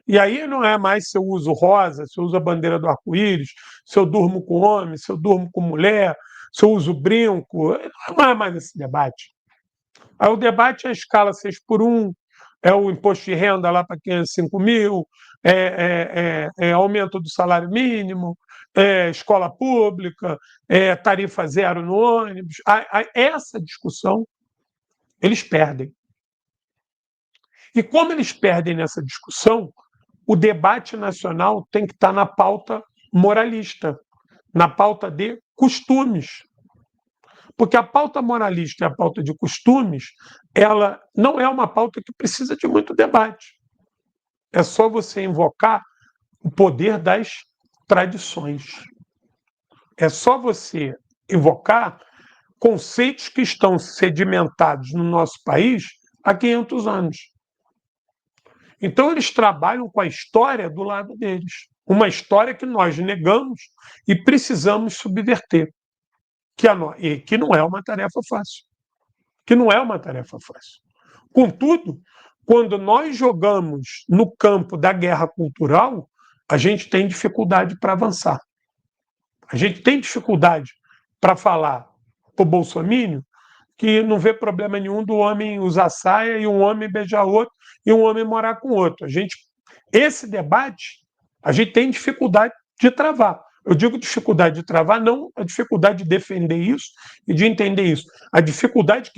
E aí não é mais se eu uso rosa, se eu uso a bandeira do arco-íris, se eu durmo com homem, se eu durmo com mulher, se eu uso brinco. Não é mais esse debate. Aí o debate é a escala 6x1, é o imposto de renda lá para quem é 5 mil, é aumento do salário mínimo, é escola pública, é tarifa zero no ônibus. Essa discussão eles perdem. E como eles perdem nessa discussão, o debate nacional tem que estar na pauta moralista, na pauta de costumes. Porque a pauta moralista e a pauta de costumes, ela não é uma pauta que precisa de muito debate. É só você invocar o poder das tradições. É só você invocar conceitos que estão sedimentados no nosso país há 500 anos. Então, eles trabalham com a história do lado deles. Uma história que nós negamos e precisamos subverter. Que não é uma tarefa fácil. Que não é uma tarefa fácil. Contudo, quando nós jogamos no campo da guerra cultural, a gente tem dificuldade para avançar. A gente tem dificuldade para falar para o bolsominion que não vê problema nenhum do homem usar saia e um homem beijar outro e um homem morar com outro. Esse debate, a gente tem dificuldade de travar. Eu digo dificuldade de travar, não a dificuldade de defender isso e de entender isso. A dificuldade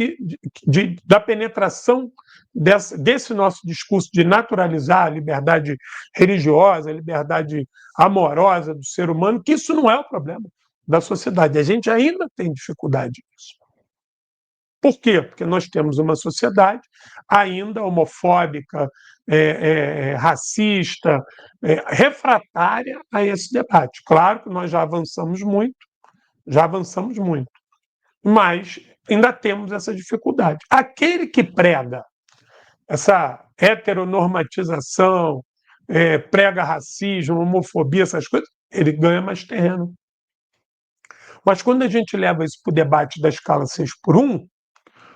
da penetração desse nosso discurso de naturalizar a liberdade religiosa, a liberdade amorosa do ser humano, que isso não é o problema da sociedade. A gente ainda tem dificuldade nisso. Por quê? Porque nós temos uma sociedade ainda homofóbica, racista, refratária a esse debate. Claro que nós já avançamos muito, mas ainda temos essa dificuldade. Aquele que prega essa heteronormatização, prega racismo, homofobia, essas coisas, ele ganha mais terreno. Mas quando a gente leva isso para o debate da escala 6x1,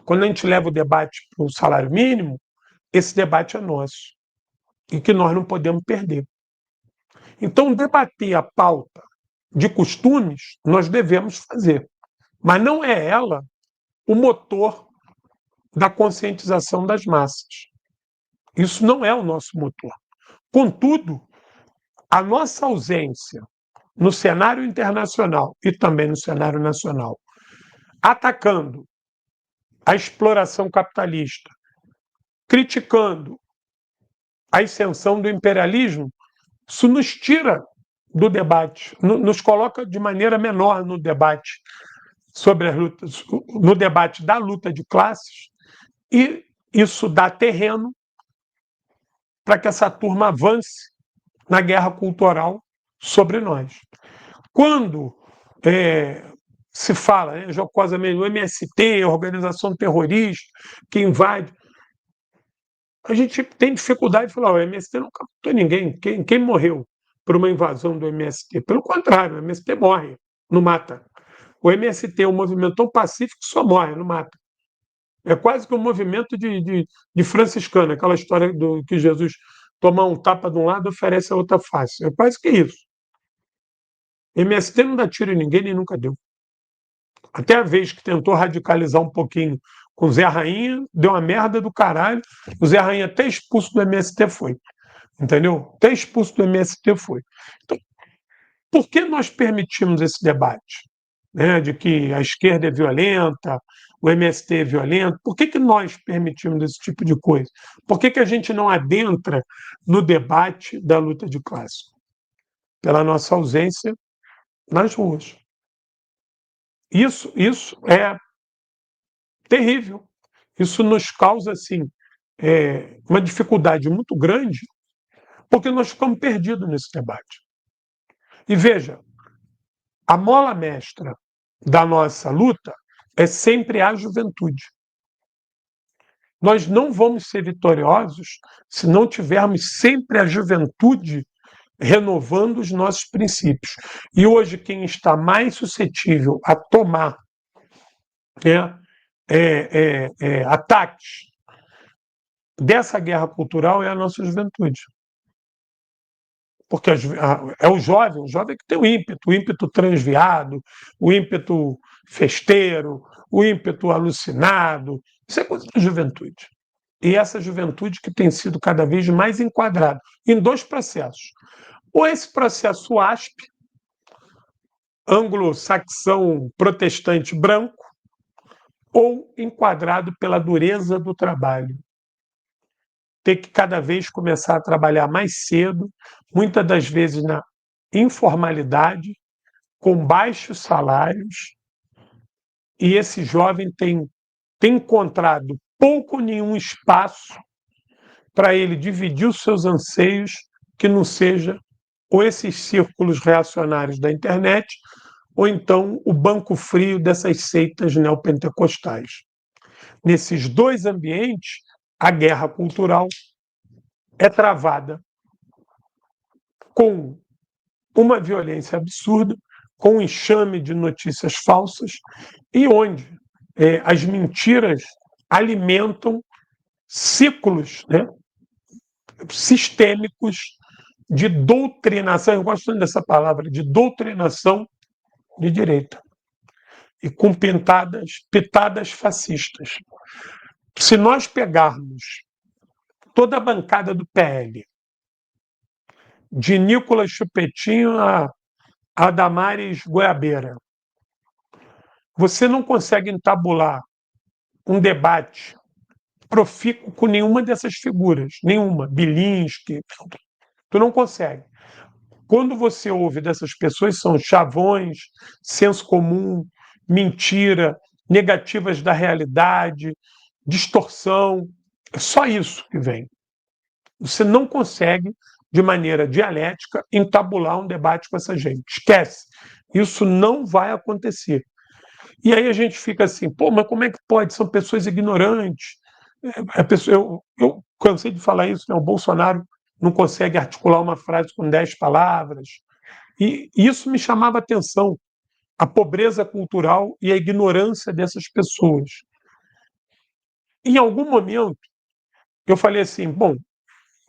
quando a gente leva o debate para o salário mínimo, esse debate é nosso e que nós não podemos perder. Então, debater a pauta de costumes, nós devemos fazer, mas não é ela o motor da conscientização das massas. Isso não é o nosso motor. Contudo, a nossa ausência no cenário internacional e também no cenário nacional, atacando a exploração capitalista, criticando a ascensão do imperialismo, isso nos tira do debate, nos coloca de maneira menor no debate sobre as lutas, no debate da luta de classes, e isso dá terreno para que essa turma avance na guerra cultural sobre nós. Quando se fala, jocosamente, o MST, a organização terrorista que invade, a gente tem dificuldade de falar, o MST não captou ninguém. Quem morreu por uma invasão do MST? Pelo contrário, o MST morre, não mata. O MST é um movimento tão pacífico que só morre, não mata. É quase que um movimento de franciscano, aquela história do que Jesus toma um tapa de um lado e oferece a outra face. É quase que isso. MST não dá tiro em ninguém, nem nunca deu. Até a vez que tentou radicalizar um pouquinho com o Zé Rainha, deu uma merda do caralho. O Zé Rainha até expulso do MST foi. Entendeu? Até expulso do MST foi. Então, por que nós permitimos esse debate? Né, de que a esquerda é violenta, o MST é violento. Por que nós permitimos esse tipo de coisa? Por que a gente não adentra no debate da luta de classe? Pela nossa ausência nas ruas. Isso é terrível. Isso nos causa assim, uma dificuldade muito grande, porque nós ficamos perdidos nesse debate. E veja, a mola mestra da nossa luta é sempre a juventude. Nós não vamos ser vitoriosos se não tivermos sempre a juventude renovando os nossos princípios. E hoje quem está mais suscetível a tomar ataques dessa guerra cultural é a nossa juventude. Porque é o jovem que tem o ímpeto transviado, o ímpeto festeiro, o ímpeto alucinado. Isso é coisa da juventude. E essa juventude que tem sido cada vez mais enquadrada em dois processos. Ou esse processo ASP, anglo-saxão protestante branco, ou enquadrado pela dureza do trabalho. Ter que cada vez começar a trabalhar mais cedo, muitas das vezes na informalidade, com baixos salários, e esse jovem tem encontrado pouco ou nenhum espaço para ele dividir os seus anseios, que não seja ou esses círculos reacionários da internet, ou então o banco frio dessas seitas neopentecostais. Nesses dois ambientes, a guerra cultural é travada com uma violência absurda, com um enxame de notícias falsas, e onde as mentiras alimentam ciclos, né, sistêmicos de doutrinação, eu gosto muito dessa palavra, de doutrinação de direita, e com pitadas fascistas. Se nós pegarmos toda a bancada do PL, de Nicolas Chupetinho a a Damares Goiabeira. Você não consegue entabular um debate profícuo com nenhuma dessas figuras, nenhuma, Bilinski, tu não consegue. Quando você ouve dessas pessoas, são chavões, senso comum, mentira, negativas da realidade, distorção, é só isso que vem. Você não consegue, de maneira dialética, entabular um debate com essa gente. Esquece. Isso não vai acontecer. E aí a gente fica assim, pô, mas como é que pode? São pessoas ignorantes. Eu cansei de falar isso, né? O Bolsonaro não consegue articular uma frase com 10 palavras. E isso me chamava a atenção, a pobreza cultural e a ignorância dessas pessoas. Em algum momento, eu falei assim, bom,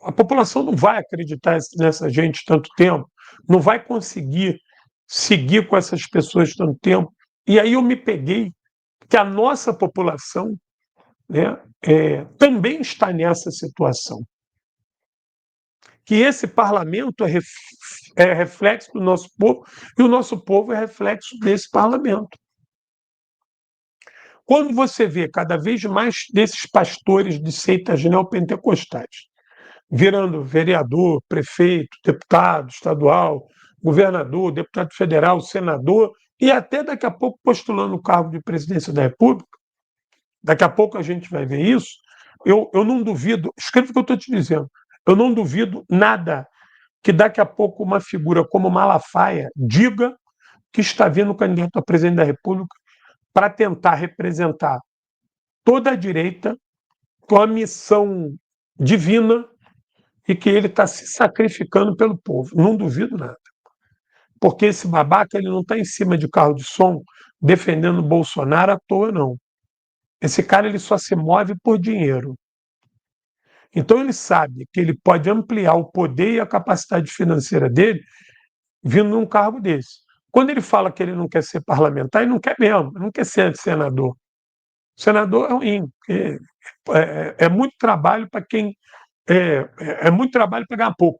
a população não vai acreditar nessa gente tanto tempo, não vai conseguir seguir com essas pessoas tanto tempo. E aí eu me peguei que a nossa população, né, também está nessa situação. Que esse parlamento é reflexo do nosso povo e o nosso povo é reflexo desse parlamento. Quando você vê cada vez mais desses pastores de seitas neopentecostais virando vereador, prefeito, deputado estadual, governador, deputado federal, senador e até daqui a pouco postulando o cargo de presidência da República, daqui a pouco a gente vai ver isso, eu não duvido, escreve o que eu estou te dizendo, eu não duvido nada que daqui a pouco uma figura como Malafaia diga que está vindo candidato a presidente da República para tentar representar toda a direita com a missão divina e que ele está se sacrificando pelo povo. Não duvido nada. Porque esse babaca ele não está em cima de carro de som defendendo o Bolsonaro à toa, não. Esse cara ele só se move por dinheiro. Então ele sabe que ele pode ampliar o poder e a capacidade financeira dele vindo num cargo desse. Quando ele fala que ele não quer ser parlamentar, ele não quer mesmo, ele não quer ser senador. Senador é ruim, é muito trabalho para quem. É muito trabalho para ganhar pouco.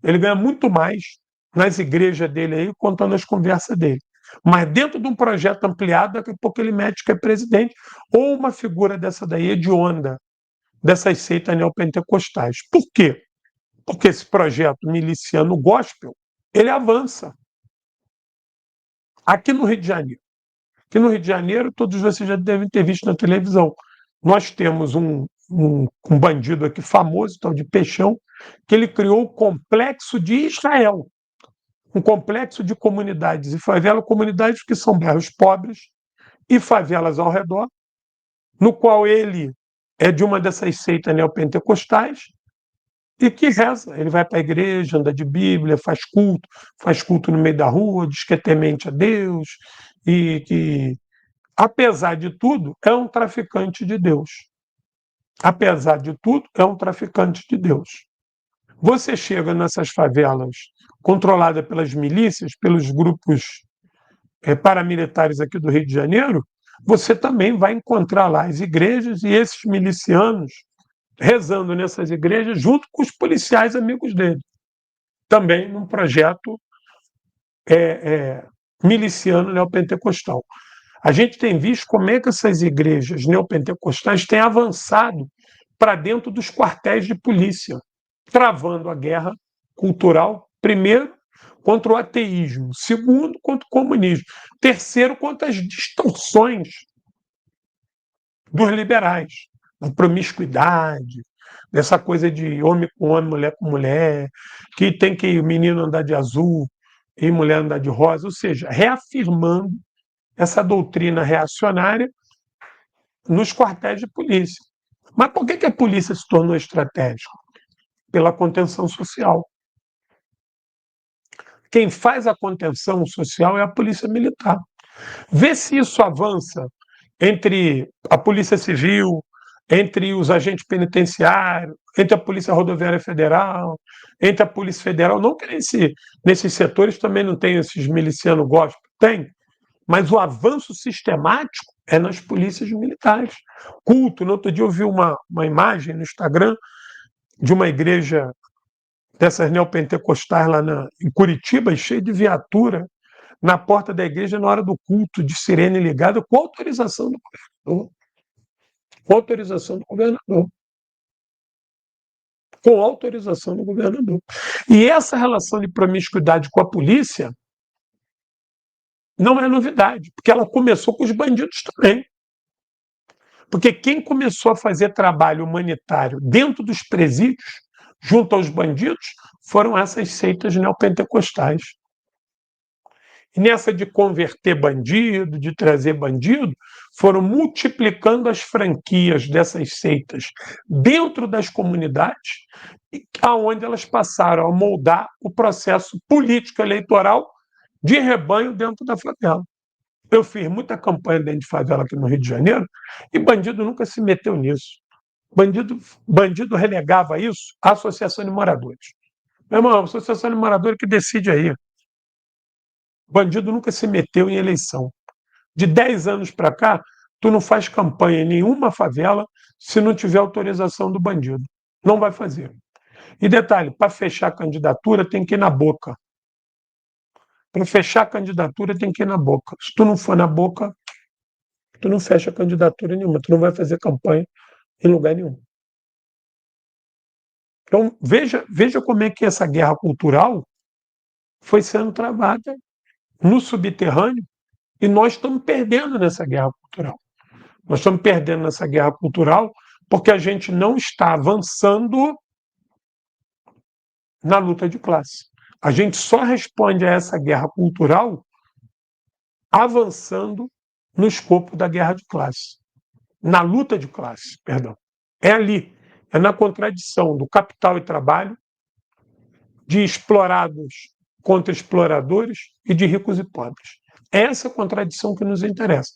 Ele ganha muito mais nas igrejas dele aí, contando as conversas dele. Mas dentro de um projeto ampliado, daqui a pouco ele mete que é presidente, ou uma figura dessa daí hedionda, dessas seitas neopentecostais. Por quê? Porque esse projeto miliciano gospel, ele avança. Aqui no Rio de Janeiro. Aqui no Rio de Janeiro, todos vocês já devem ter visto na televisão. Nós temos um bandido aqui famoso, tal de Peixão, que ele criou o Complexo de Israel, um complexo de comunidades e favelas, comunidades que são bairros pobres e favelas ao redor, no qual ele é de uma dessas seitas neopentecostais e que reza. Ele vai para a igreja, anda de Bíblia, faz culto no meio da rua, diz que é temente a Deus e que, apesar de tudo, é um traficante de Deus. Apesar de tudo, é um traficante de Deus. Você chega nessas favelas controladas pelas milícias, pelos grupos paramilitares aqui do Rio de Janeiro, você também vai encontrar lá as igrejas e esses milicianos rezando nessas igrejas junto com os policiais amigos dele. Também num projeto miliciano neopentecostal. A gente tem visto como é que essas igrejas neopentecostais têm avançado para dentro dos quartéis de polícia, travando a guerra cultural, primeiro, contra o ateísmo, segundo, contra o comunismo, terceiro, contra as distorções dos liberais, da promiscuidade, dessa coisa de homem com homem, mulher com mulher, que tem que o menino andar de azul e mulher andar de rosa, ou seja, reafirmando essa doutrina reacionária nos quartéis de polícia. Mas por que a polícia se tornou estratégica? Pela contenção social. Quem faz a contenção social é a polícia militar. Vê se isso avança entre a polícia civil, entre os agentes penitenciários, entre a polícia rodoviária federal, entre a polícia federal. Não que nesses setores também não tem esses milicianos gospel, tem. Mas o avanço sistemático é nas polícias militares. Culto. No outro dia eu vi uma imagem no Instagram de uma igreja dessas neopentecostais lá em Curitiba, cheio de viatura, na porta da igreja na hora do culto, de sirene ligada, com autorização do governador. Com autorização do governador. Com autorização do governador. E essa relação de promiscuidade com a polícia não é novidade, porque ela começou com os bandidos também. Porque quem começou a fazer trabalho humanitário dentro dos presídios, junto aos bandidos, foram essas seitas neopentecostais. E nessa de converter bandido, de trazer bandido, foram multiplicando as franquias dessas seitas dentro das comunidades, aonde elas passaram a moldar o processo político-eleitoral de rebanho dentro da favela. Eu fiz muita campanha dentro de favela aqui no Rio de Janeiro e bandido nunca se meteu nisso. Bandido relegava isso à associação de moradores. Meu irmão, a associação de moradores que decide aí. Bandido nunca se meteu em eleição. De 10 anos para cá, tu não faz campanha em nenhuma favela se não tiver autorização do bandido. Não vai fazer. E detalhe, para fechar a candidatura tem que ir na boca. Para fechar a candidatura tem que ir na boca. Se tu não for na boca, tu não fecha candidatura nenhuma. Tu não vai fazer campanha em lugar nenhum. Então, veja como é que essa guerra cultural foi sendo travada no subterrâneo e nós estamos perdendo nessa guerra cultural. Nós estamos perdendo nessa guerra cultural porque a gente não está avançando na luta de classe. A gente só responde a essa guerra cultural avançando no escopo da guerra de classe. Na luta de classe, perdão. É ali, é na contradição do capital e trabalho, de explorados contra exploradores e de ricos e pobres. Essa contradição que nos interessa.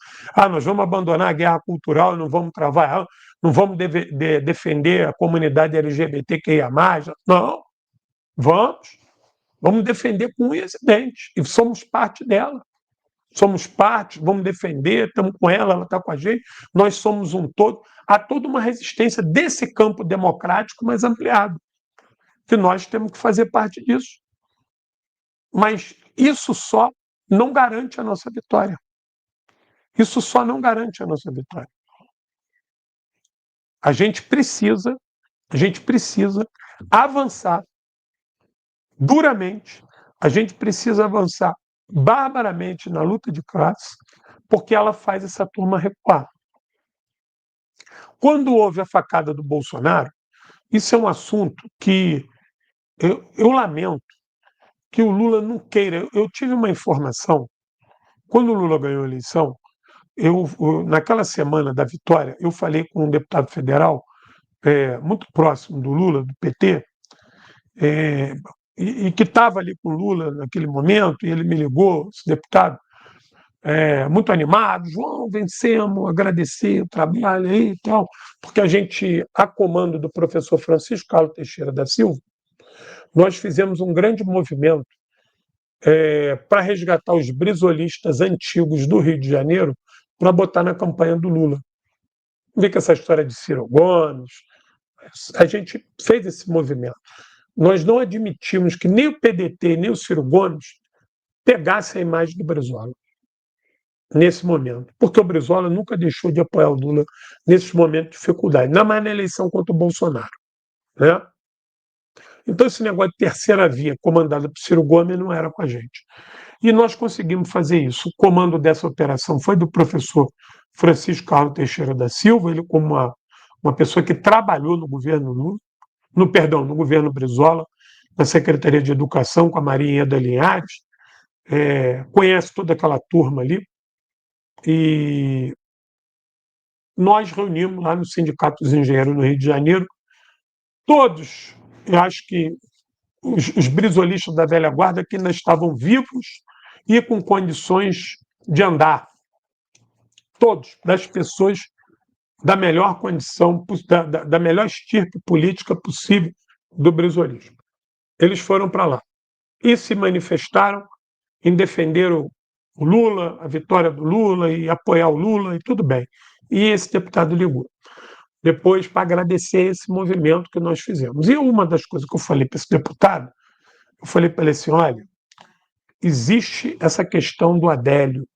Nós vamos abandonar a guerra cultural, não vamos travar, não vamos defender a comunidade LGBTQIA+. Não, vamos defender com unhas e dentes. E somos parte dela. Somos parte, vamos defender, estamos com ela está com a gente, nós somos um todo. Há toda uma resistência desse campo democrático mais ampliado, que nós temos que fazer parte disso. Mas isso só não garante a nossa vitória. Isso só não garante a nossa vitória. A gente precisa avançar duramente, a gente precisa avançar barbaramente na luta de classe, porque ela faz essa turma recuar. Quando houve a facada do Bolsonaro, isso é um assunto que eu lamento que o Lula não queira. Eu tive uma informação, quando o Lula ganhou a eleição, naquela semana da vitória, eu falei com um deputado federal muito próximo do Lula, do PT, e que estava ali com o Lula naquele momento, e ele me ligou, esse deputado, muito animado: João, vencemos, agradecer o trabalho aí e tal, porque a gente, a comando do professor Francisco Carlos Teixeira da Silva, nós fizemos um grande movimento para resgatar os brisolistas antigos do Rio de Janeiro para botar na campanha do Lula. Vê que essa história de Ciro Gomes, a gente fez esse movimento. Nós não admitimos que nem o PDT, nem o Ciro Gomes pegasse a imagem do Brizola nesse momento, porque o Brizola nunca deixou de apoiar o Lula nesses momentos de dificuldade, ainda mais na eleição contra o Bolsonaro, né? Então esse negócio de terceira via comandada por Ciro Gomes não era com a gente. E nós conseguimos fazer isso. O comando dessa operação foi do professor Francisco Carlos Teixeira da Silva, ele como uma pessoa que trabalhou no governo Lula, no governo Brizola, na Secretaria de Educação com a Maria da Linhares, conhece toda aquela turma ali, e nós reunimos lá no Sindicato dos Engenheiros no Rio de Janeiro, todos, eu acho que os brisolistas da velha guarda que ainda estavam vivos e com condições de andar, todos, das pessoas da melhor condição, da melhor estirpe política possível do brisolismo. Eles foram para lá e se manifestaram em defender o Lula, a vitória do Lula e apoiar o Lula, e tudo bem. E esse deputado ligou. depois para agradecer esse movimento que nós fizemos. E uma das coisas que eu falei para esse deputado, eu falei para ele assim: olha, existe essa questão do Adélio,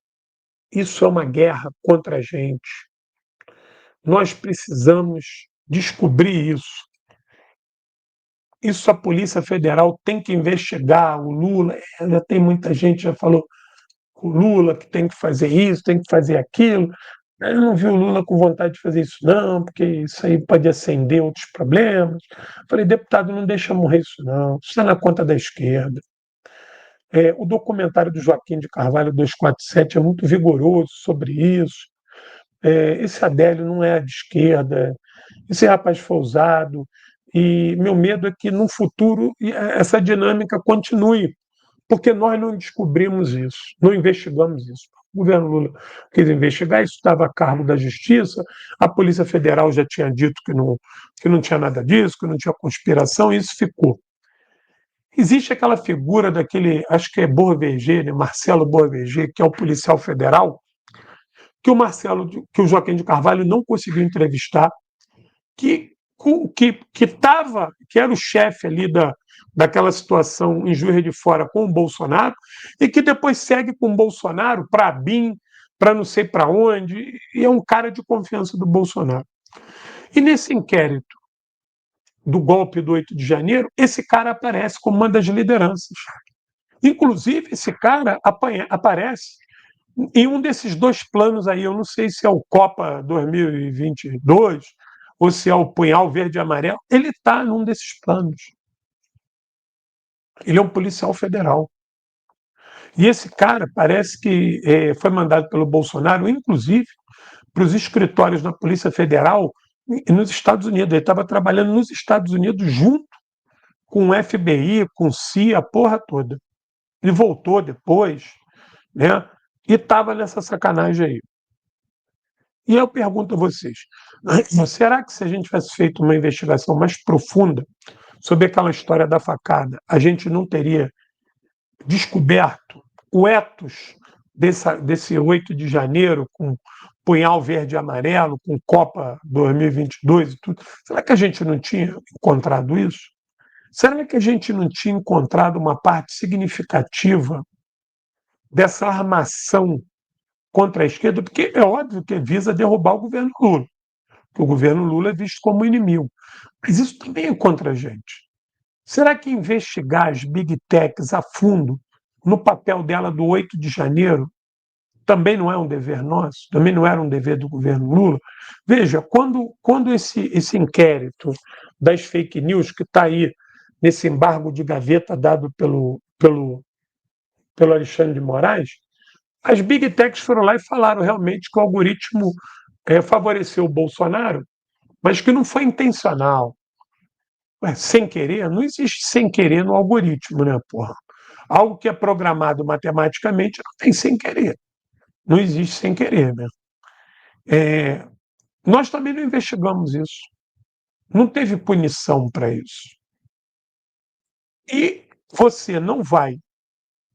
isso é uma guerra contra a gente, nós precisamos descobrir isso. Isso a Polícia Federal tem que investigar, o Lula, já tem muita gente que já falou, o Lula que tem que fazer isso, tem que fazer aquilo. Eu não vi o Lula com vontade de fazer isso, não, porque isso aí pode acender outros problemas. Falei, deputado, não deixa morrer isso, não. Isso está na conta da esquerda. O documentário do Joaquim de Carvalho 247 é muito vigoroso sobre isso. Esse Adélio não é de esquerda, esse rapaz foi usado, e meu medo é que no futuro essa dinâmica continue, porque nós não descobrimos isso, não investigamos isso. O governo Lula quis investigar, isso estava a cargo da Justiça, a Polícia Federal já tinha dito que não tinha nada disso, que não tinha conspiração, e isso ficou. Existe aquela figura daquele, acho que é Borverger, né, Marcelo Borverger, que é o policial federal, que o Joaquim de Carvalho não conseguiu entrevistar, que era o chefe ali daquela situação em Juiz de Fora com o Bolsonaro, e que depois segue com o Bolsonaro para a BIM, para não sei para onde, e é um cara de confiança do Bolsonaro. E nesse inquérito do golpe do 8 de janeiro, esse cara aparece como uma das lideranças. Inclusive, esse cara aparece em um desses dois planos aí, eu não sei se é o Copa 2022 ou se é o Punhal Verde e Amarelo, ele está num desses planos. Ele é um policial federal. E esse cara parece que foi mandado pelo Bolsonaro, inclusive, para os escritórios da Polícia Federal nos Estados Unidos. Ele estava trabalhando nos Estados Unidos junto com o FBI, com o CIA, a porra toda. Ele voltou depois, né? E estava nessa sacanagem aí. E eu pergunto a vocês: será que se a gente tivesse feito uma investigação mais profunda sobre aquela história da facada, a gente não teria descoberto o ethos desse 8 de janeiro, com punhal verde e amarelo, com Copa 2022 e tudo? Será que a gente não tinha encontrado isso? Será que a gente não tinha encontrado uma parte significativa dessa armação contra a esquerda? Porque é óbvio que visa derrubar o governo Lula, que o governo Lula é visto como inimigo. Mas isso também é contra a gente. Será que investigar as big techs a fundo, no papel dela do 8 de janeiro, também não é um dever nosso? Também não era um dever do governo Lula? Veja, quando esse inquérito das fake news, que está aí nesse embargo de gaveta dado pelo Alexandre de Moraes, as big techs foram lá e falaram realmente que o algoritmo favoreceu o Bolsonaro, mas que não foi intencional. Sem querer, não existe sem querer no algoritmo, né, porra? Algo que é programado matematicamente não tem sem querer. Não existe sem querer, né? Nós também não investigamos isso. Não teve punição para isso. E você não vai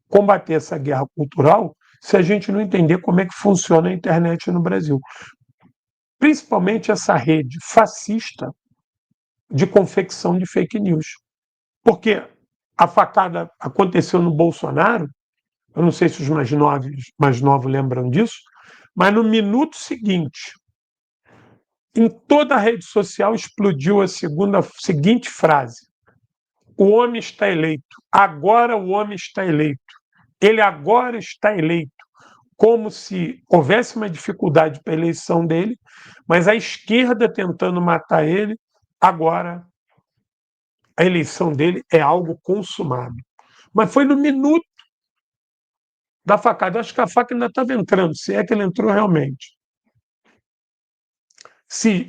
combater essa guerra cultural se a gente não entender como é que funciona a internet no Brasil. Principalmente essa rede fascista de confecção de fake news. Porque a facada aconteceu no Bolsonaro, eu não sei se os mais novos lembram disso, mas no minuto seguinte, em toda a rede social explodiu a seguinte frase: o homem está eleito, agora o homem está eleito, ele agora está eleito, como se houvesse uma dificuldade para a eleição dele, mas a esquerda tentando matar ele, agora a eleição dele é algo consumado. Mas foi no minuto da facada. Eu acho que a faca ainda estava entrando, se é que ele entrou realmente.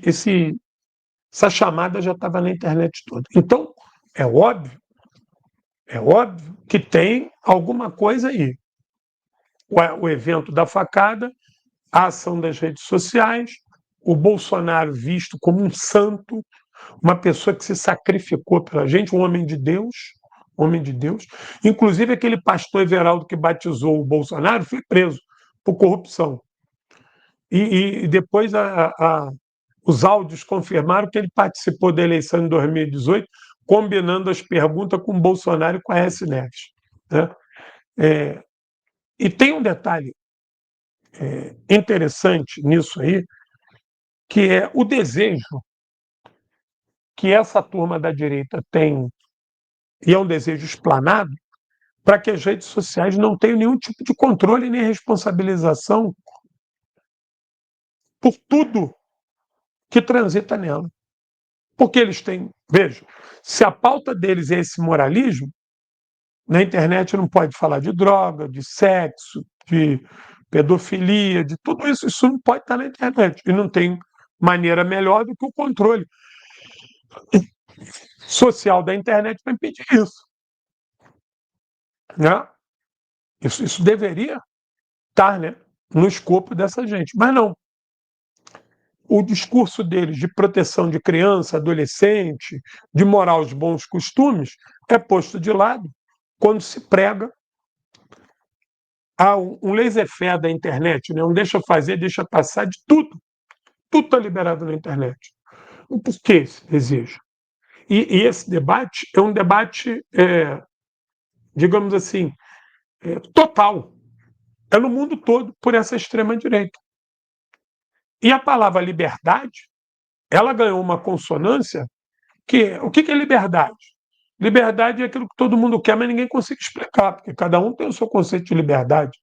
Essa chamada já estava na internet toda. Então, é óbvio que tem alguma coisa aí. O evento da facada, a ação das redes sociais, o Bolsonaro visto como um santo, uma pessoa que se sacrificou pela gente, um homem de Deus, homem de Deus. Inclusive, aquele pastor Everaldo que batizou o Bolsonaro foi preso por corrupção. E depois Os áudios confirmaram que ele participou da eleição em 2018, combinando as perguntas com Bolsonaro e com a Aécio Neves, né? E tem um detalhe interessante nisso aí, que é o desejo que essa turma da direita tem, e é um desejo explanado, para que as redes sociais não tenham nenhum tipo de controle nem responsabilização por tudo que transita nela. Porque eles têm, veja, se a pauta deles é esse moralismo, na internet não pode falar de droga, de sexo, de pedofilia, de tudo isso. Isso não pode estar na internet. E não tem maneira melhor do que o controle social da internet para impedir isso, né? Isso deveria estar, né, no escopo dessa gente. Mas não. O discurso deles de proteção de criança, adolescente, de moral de bons costumes, é posto de lado quando se prega a um laissez-faire da internet, né? Um deixa fazer, deixa passar de tudo. Tudo está liberado na internet. Por que esse desejo? E esse debate é um debate, digamos assim, total. É no mundo todo por essa extrema-direita. E a palavra liberdade, ela ganhou uma consonância que... O que é liberdade? Liberdade é aquilo que todo mundo quer, mas ninguém consegue explicar, porque cada um tem o seu conceito de liberdade.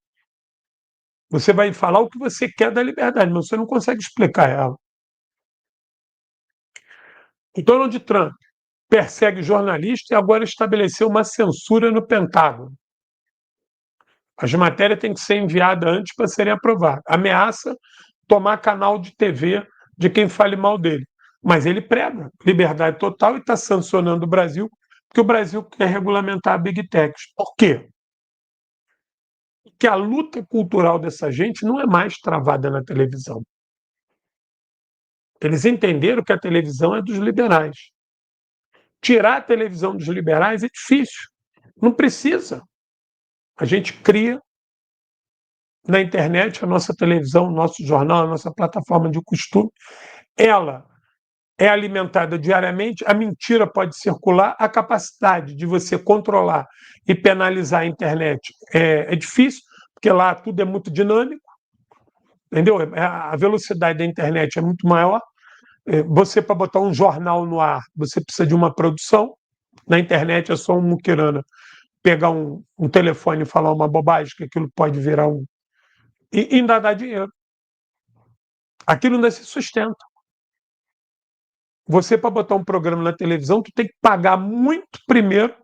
Você vai falar o que você quer da liberdade, mas você não consegue explicar ela. O Donald Trump persegue jornalistas e agora estabeleceu uma censura no Pentágono. As matérias têm que ser enviadas antes para serem aprovadas. Ameaça tomar canal de TV de quem fale mal dele. Mas ele prega liberdade total e está sancionando o Brasil, porque o Brasil quer regulamentar a Big Techs. Por quê? Porque a luta cultural dessa gente não é mais travada na televisão. Eles entenderam que a televisão é dos liberais. Tirar a televisão dos liberais é difícil. Não precisa. A gente cria na internet a nossa televisão, o nosso jornal, a nossa plataforma de costume. Ela é alimentada diariamente, a mentira pode circular, a capacidade de você controlar e penalizar a internet é difícil, porque lá tudo é muito dinâmico, entendeu? A velocidade da internet é muito maior. Você, para botar um jornal no ar, você precisa de uma produção. Na internet é só um muquirana pegar um telefone e falar uma bobagem, que aquilo pode virar um... E ainda dá dinheiro. Aquilo ainda se sustenta. Você, para botar um programa na televisão, tu tem que pagar muito primeiro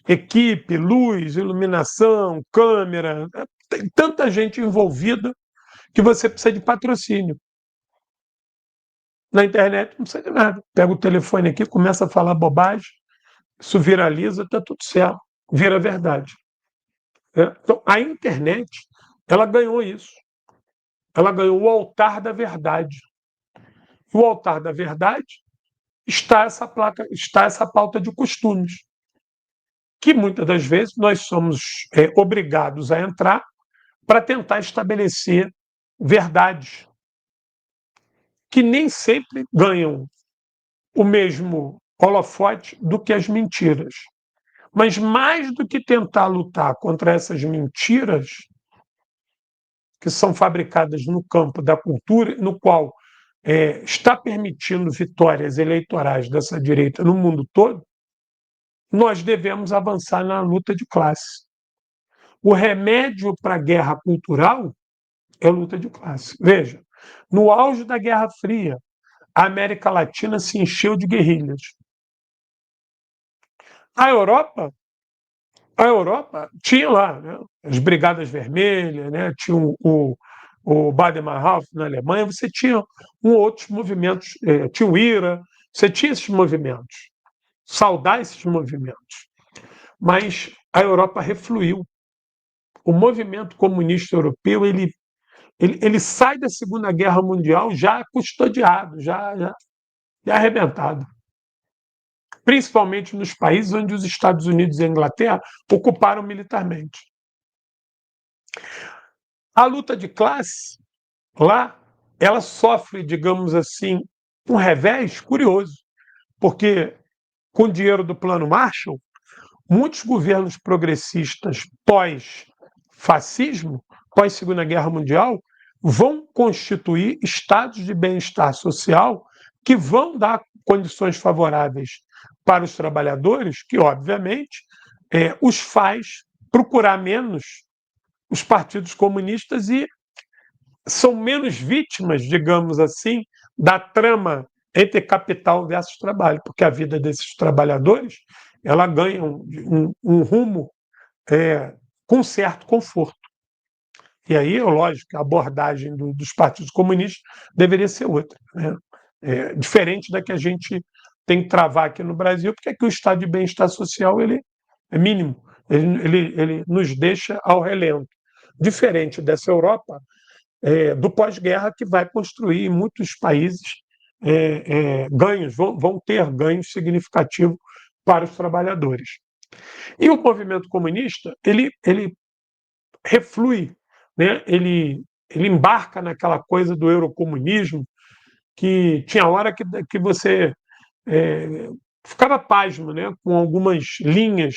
equipe, luz, iluminação, câmera. Tem tanta gente envolvida que você precisa de patrocínio. Na internet não precisa de nada. Pega o telefone aqui, começa a falar bobagem, isso viraliza, está tudo certo, vira verdade. Então, a internet, ela ganhou isso. Ela ganhou o altar da verdade. O altar da verdade está essa placa, está essa pauta de costumes, que muitas das vezes nós somos obrigados a entrar para tentar estabelecer verdades que nem sempre ganham o mesmo holofote do que as mentiras. Mas mais do que tentar lutar contra essas mentiras que são fabricadas no campo da cultura, no qual está permitindo vitórias eleitorais dessa direita no mundo todo, nós devemos avançar na luta de classe. O remédio para a guerra cultural é a luta de classe. Veja, no auge da Guerra Fria, a América Latina se encheu de guerrilhas. A Europa, a Europa tinha lá, né, as Brigadas Vermelhas, né, tinha o Baden-Meinhof na Alemanha, você tinha outros movimentos, tinha o IRA, você tinha esses movimentos, saudar esses movimentos. Mas a Europa refluiu. O movimento comunista europeu ele sai da Segunda Guerra Mundial já custodiado, já arrebentado. Principalmente nos países onde os Estados Unidos e a Inglaterra ocuparam militarmente. A luta de classe, lá, ela sofre, digamos assim, Um revés curioso, porque com o dinheiro do Plano Marshall, muitos governos progressistas pós-fascismo, pós-Segunda Guerra Mundial, vão constituir estados de bem-estar social que vão dar condições favoráveis para os trabalhadores, que, obviamente, os faz procurar menos os partidos comunistas e são menos vítimas, digamos assim, da trama entre capital versus trabalho, porque a vida desses trabalhadores ela ganha um rumo com certo conforto. E aí, lógico, a abordagem dos partidos comunistas deveria ser outra, né? Diferente da que a gente tem que travar aqui no Brasil, porque aqui o estado de bem-estar social ele é mínimo, ele nos deixa ao relento. Diferente dessa Europa, do pós-guerra, que vai construir em muitos países ganhos, vão ter ganhos significativos para os trabalhadores. E o movimento comunista, ele reflui, né? Ele embarca naquela coisa do eurocomunismo, que tinha hora que você é, ficava pasmo, né? Com algumas linhas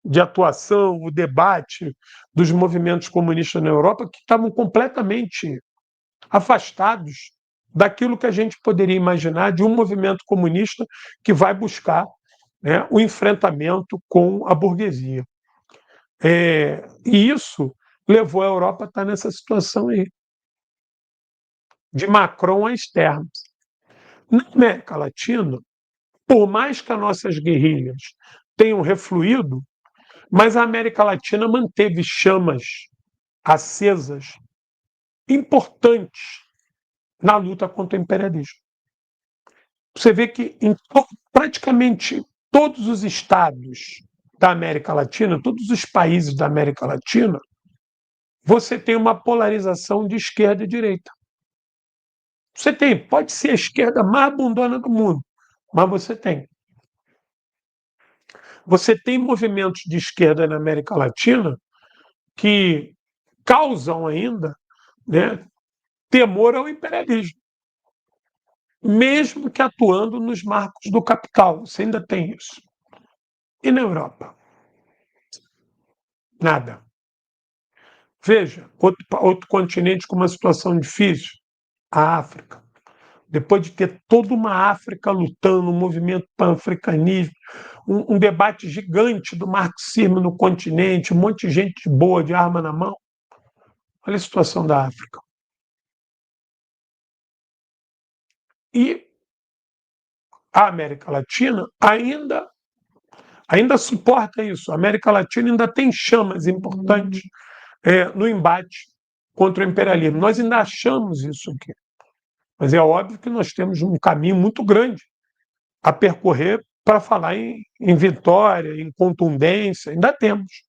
de atuação, o debate dos movimentos comunistas na Europa, que estavam completamente afastados daquilo que a gente poderia imaginar de um movimento comunista que vai buscar, né, o enfrentamento com a burguesia. E isso levou a Europa a estar nessa situação aí, de Macron a externos. Na América Latina, por mais que as nossas guerrilhas tenham refluído, mas a América Latina manteve chamas acesas importantes na luta contra o imperialismo. Você vê que em praticamente todos os estados da América Latina, todos os países da América Latina, você tem uma polarização de esquerda e direita. Você tem, pode ser a esquerda mais abundona do mundo, mas você tem. Você tem movimentos de esquerda na América Latina que causam ainda, né, temor ao imperialismo, mesmo que atuando nos marcos do capital. Você ainda tem isso. E na Europa? Nada. Veja, outro continente com uma situação difícil, a África. Depois de ter toda uma África lutando, um movimento pan-africanismo, um debate gigante do marxismo no continente, um monte de gente boa de arma na mão. Olha a situação da África. E a América Latina ainda suporta isso. A América Latina ainda tem chamas importantes no embate contra o imperialismo. Nós ainda achamos isso aqui. Mas é óbvio que nós temos um caminho muito grande a percorrer para falar em vitória, em contundência, ainda temos.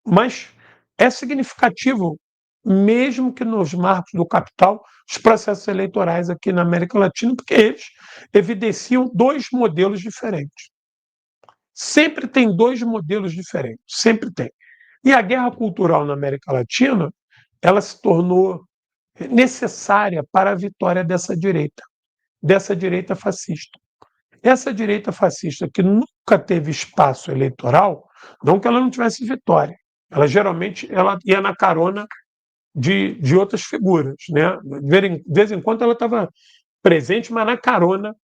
Mas é significativo, mesmo que nos marcos do capital, os processos eleitorais aqui na América Latina, porque eles evidenciam dois modelos diferentes. Sempre tem dois modelos diferentes, sempre tem. E a guerra cultural na América Latina, ela se tornou necessária para a vitória dessa direita fascista. Essa direita fascista que nunca teve espaço eleitoral, não que ela não tivesse vitória, ela geralmente ela ia na carona de outras figuras, né? De vez em quando ela estava presente, mas na carona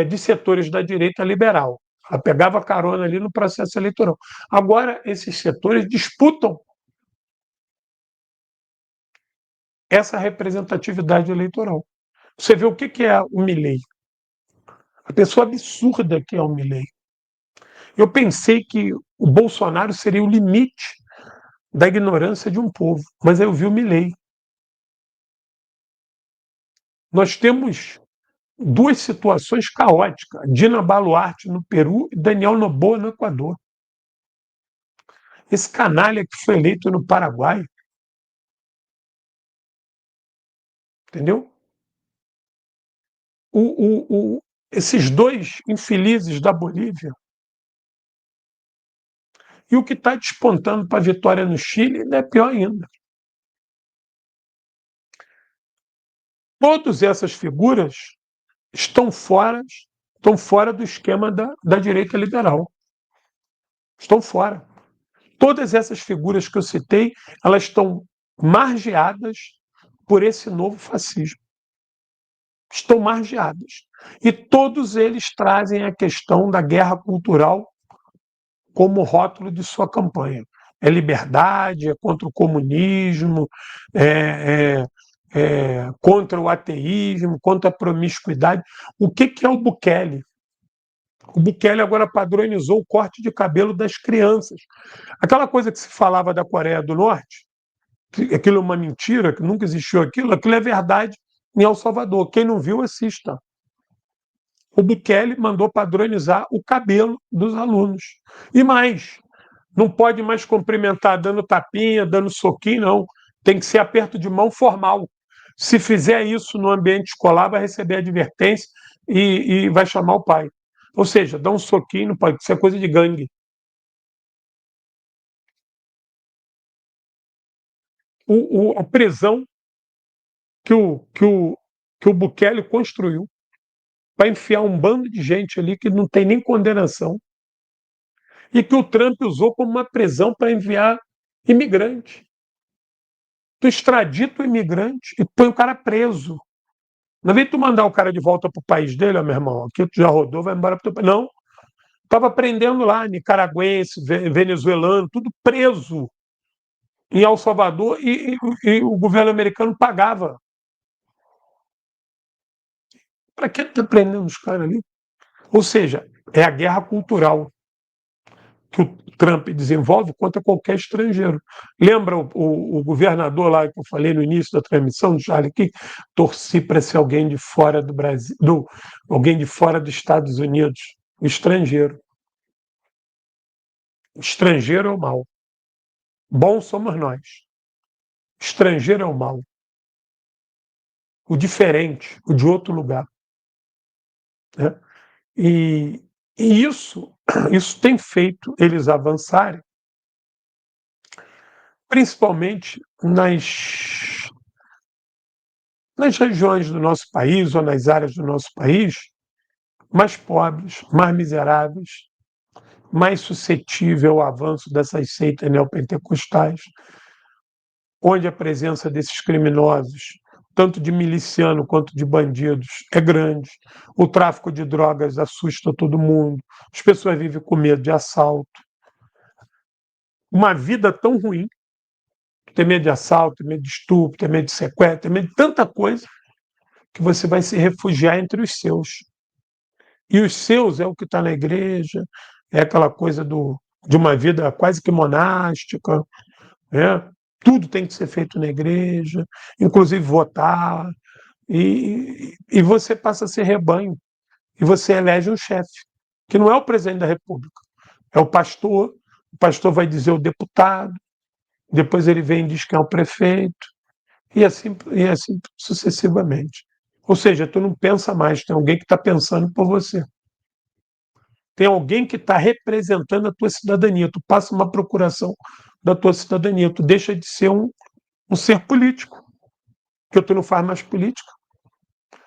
de setores da direita liberal. Ela pegava carona ali no processo eleitoral. Agora, esses setores disputam essa representatividade eleitoral. Você vê o que é o Milei. A pessoa absurda que é o Milei. Eu pensei que o Bolsonaro seria o limite da ignorância de um povo, mas eu vi o Milei. Nós temos duas situações caóticas: Dina Boluarte no Peru e Daniel Noboa no Equador. Esse canalha que foi eleito no Paraguai, entendeu? Esses dois infelizes da Bolívia. E o que está despontando para a vitória no Chile ainda é pior ainda. Todas essas figuras estão fora do esquema da direita liberal. Estão fora. Todas essas figuras que eu citei, elas estão margeadas por esse novo fascismo. Estão margeadas. E todos eles trazem a questão da guerra cultural como rótulo de sua campanha. É liberdade, é contra o comunismo, é, contra o ateísmo, contra a promiscuidade. O que é o Bukele? O Bukele agora padronizou o corte de cabelo das crianças. Aquela coisa que se falava da Coreia do Norte, que aquilo é uma mentira, que nunca existiu aquilo é verdade em El Salvador. Quem não viu, assista. O Bukele mandou padronizar o cabelo dos alunos. E mais, não pode mais cumprimentar dando tapinha, dando soquinho, não. Tem que ser aperto de mão formal. Se fizer isso no ambiente escolar, vai receber advertência e vai chamar o pai. Ou seja, dá um soquinho, não pode, isso é coisa de gangue. A prisão que o Bukele construiu para enfiar um bando de gente ali que não tem nem condenação e que o Trump usou como uma prisão para enviar imigrante. Tu extradita o imigrante e põe o cara preso. Não vem tu mandar o cara de volta para o país dele, ó, meu irmão, aqui tu já rodou, vai embora para o teu país. Não, estava prendendo lá, nicaragüense, venezuelano, tudo preso em El Salvador e o governo americano pagava. Para que tá prendendo os caras ali? Ou seja, é a guerra cultural que o Trump desenvolve contra qualquer estrangeiro. Lembra o governador lá que eu falei no início da transmissão, Charlie King? Torci para ser alguém de fora do Brasil, alguém de fora dos Estados Unidos, o estrangeiro. O estrangeiro é o mal. Bom somos nós. Estrangeiro é o mal. O diferente, o de outro lugar. Né? E, e isso tem feito eles avançarem, principalmente nas regiões do nosso país ou nas áreas do nosso país mais pobres, mais miseráveis, mais suscetível ao avanço dessas seitas neopentecostais, onde a presença desses criminosos, tanto de miliciano quanto de bandidos, é grande. O tráfico de drogas assusta todo mundo, as pessoas vivem com medo de assalto. Uma vida tão ruim, tem medo de assalto, tem medo de estupro, tem medo de sequestro, tem medo de tanta coisa, que você vai se refugiar entre os seus. E os seus é o que está na igreja, é aquela coisa de uma vida quase que monástica, né? Tudo tem que ser feito na igreja, inclusive votar, e você passa a ser rebanho, e você elege um chefe, que não é o presidente da República, é o pastor vai dizer o deputado, depois ele vem e diz que é o prefeito, e assim sucessivamente. Ou seja, tu não pensa mais, tem alguém que está pensando por você. Tem alguém que está representando a tua cidadania. Tu passa uma procuração da tua cidadania. Tu deixa de ser um ser político, porque tu não faz mais política.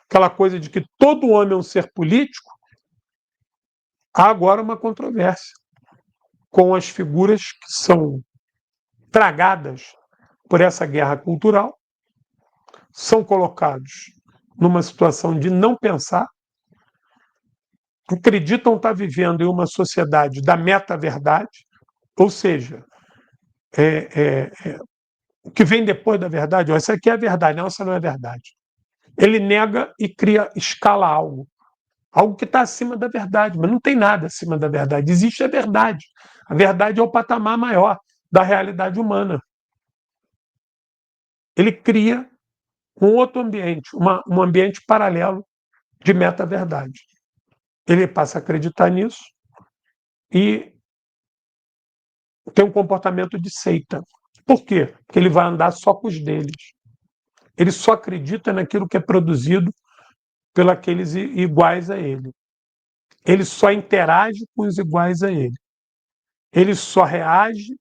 Aquela coisa de que todo homem é um ser político, há agora uma controvérsia com as figuras que são tragadas por essa guerra cultural, são colocados numa situação de não pensar, acreditam estar vivendo em uma sociedade da meta-verdade, ou seja, o que vem depois da verdade, ó, essa aqui é a verdade, não, essa não é a verdade. Ele nega e cria, escala algo que está acima da verdade, mas não tem nada acima da verdade, existe a verdade. A verdade é o patamar maior da realidade humana. Ele cria um outro ambiente, um ambiente paralelo de meta-verdade. Ele passa a acreditar nisso e tem um comportamento de seita. Por quê? Porque ele vai andar só com os deles. Ele só acredita naquilo que é produzido pelos iguais a ele. Ele só interage com os iguais a ele. Ele só reage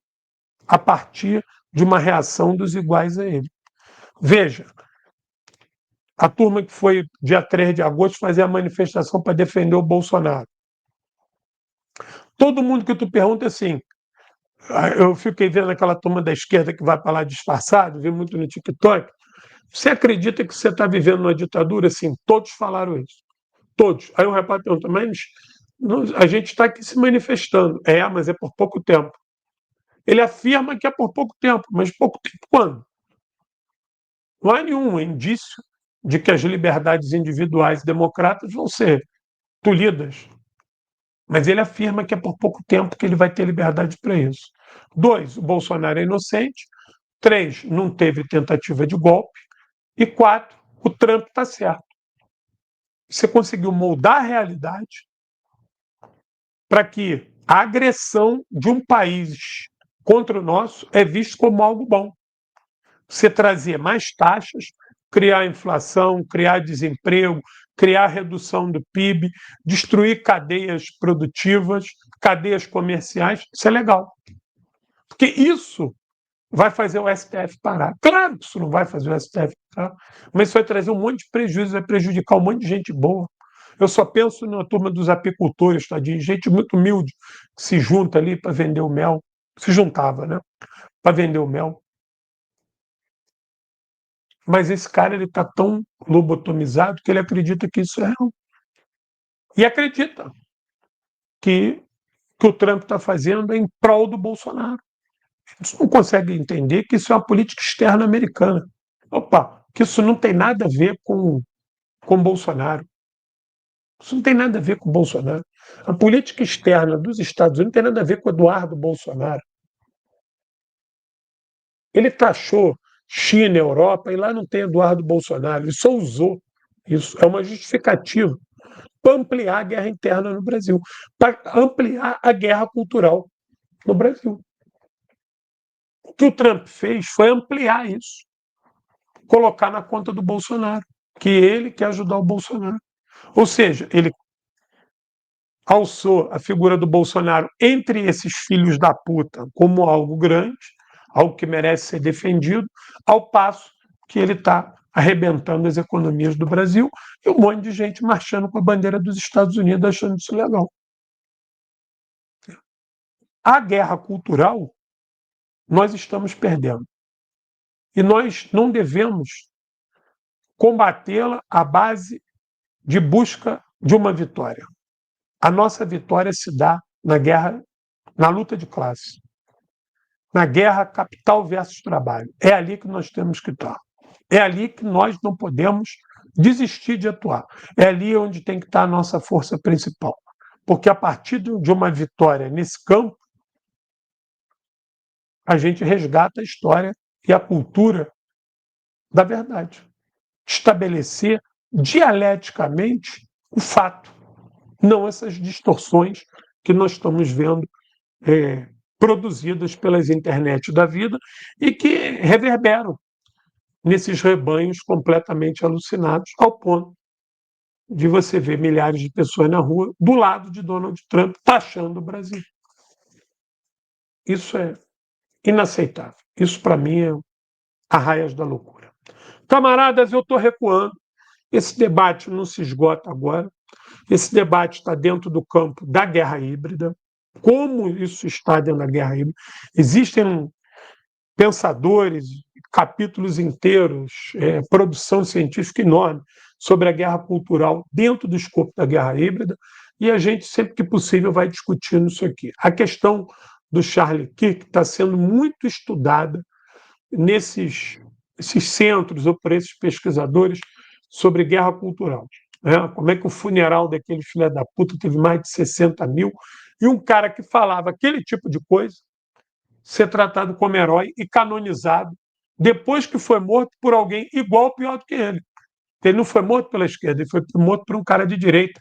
a partir de uma reação dos iguais a ele. Veja, A turma que foi dia 3 de agosto fazer a manifestação para defender o Bolsonaro. Todo mundo que tu pergunta assim, eu fiquei vendo aquela turma da esquerda que vai para lá disfarçado, vi muito no TikTok. Você acredita que você está vivendo uma ditadura? Sim, todos falaram isso. Todos. Aí o repórter pergunta, mas a gente está aqui se manifestando. É, mas é por pouco tempo. Ele afirma que é por pouco tempo, mas pouco tempo quando? Não há nenhum indício de que as liberdades individuais democratas vão ser tolhidas. Mas ele afirma que é por pouco tempo que ele vai ter liberdade para isso. 2, o Bolsonaro é inocente. 3, não teve tentativa de golpe. E 4, o Trump está certo. Você conseguiu moldar a realidade para que a agressão de um país contra o nosso é visto como algo bom. Você trazer mais taxas, criar inflação, criar desemprego, criar redução do PIB, destruir cadeias produtivas, cadeias comerciais, isso é legal. Porque isso vai fazer o STF parar. Claro que isso não vai fazer o STF parar, mas isso vai trazer um monte de prejuízo, vai prejudicar um monte de gente boa. Eu só penso na turma dos apicultores, tadinho, gente muito humilde, que se junta ali para vender o mel. Se juntava, né? Para vender o mel. Mas esse cara ele está tão lobotomizado que ele acredita que isso é real. E acredita que o Trump está fazendo é em prol do Bolsonaro. Eles não conseguem entender que isso é uma política externa americana. Opa, que isso não tem nada a ver com Bolsonaro. Isso não tem nada a ver com Bolsonaro. A política externa dos Estados Unidos não tem nada a ver com Eduardo Bolsonaro. Ele taxou China, Europa, e lá não tem Eduardo Bolsonaro. Ele só usou isso. É uma justificativa para ampliar a guerra interna no Brasil, para ampliar a guerra cultural no Brasil. O que o Trump fez foi ampliar isso, colocar na conta do Bolsonaro, que ele quer ajudar o Bolsonaro. Ou seja, ele alçou a figura do Bolsonaro entre esses filhos da puta como algo grande, algo que merece ser defendido, ao passo que ele está arrebentando as economias do Brasil e um monte de gente marchando com a bandeira dos Estados Unidos achando isso legal. A guerra cultural nós estamos perdendo. E nós não devemos combatê-la à base de busca de uma vitória. A nossa vitória se dá na guerra, na luta de classe, na guerra capital versus trabalho. É ali que nós temos que estar. É ali que nós não podemos desistir de atuar. É ali onde tem que estar a nossa força principal. Porque a partir de uma vitória nesse campo, a gente resgata a história e a cultura da verdade. Estabelecer dialeticamente o fato, não essas distorções que nós estamos vendo produzidas pelas internet da vida e que reverberam nesses rebanhos completamente alucinados, ao ponto de você ver milhares de pessoas na rua do lado de Donald Trump taxando o Brasil. Isso é inaceitável. Isso, para mim, é arraias da loucura. Camaradas, eu estou recuando. Esse debate não se esgota agora. Esse debate está dentro do campo da guerra híbrida. Como isso está dentro da guerra híbrida? Existem pensadores, capítulos inteiros, produção científica enorme sobre a guerra cultural dentro do escopo da guerra híbrida, e a gente, sempre que possível, vai discutindo isso aqui. A questão do Charlie Kirk está sendo muito estudada nesses centros ou por esses pesquisadores sobre guerra cultural. Né? Como é que o funeral daquele filho da puta teve mais de 60 mil, e um cara que falava aquele tipo de coisa ser tratado como herói e canonizado depois que foi morto por alguém igual ou pior do que ele. Ele não foi morto pela esquerda, ele foi morto por um cara de direita,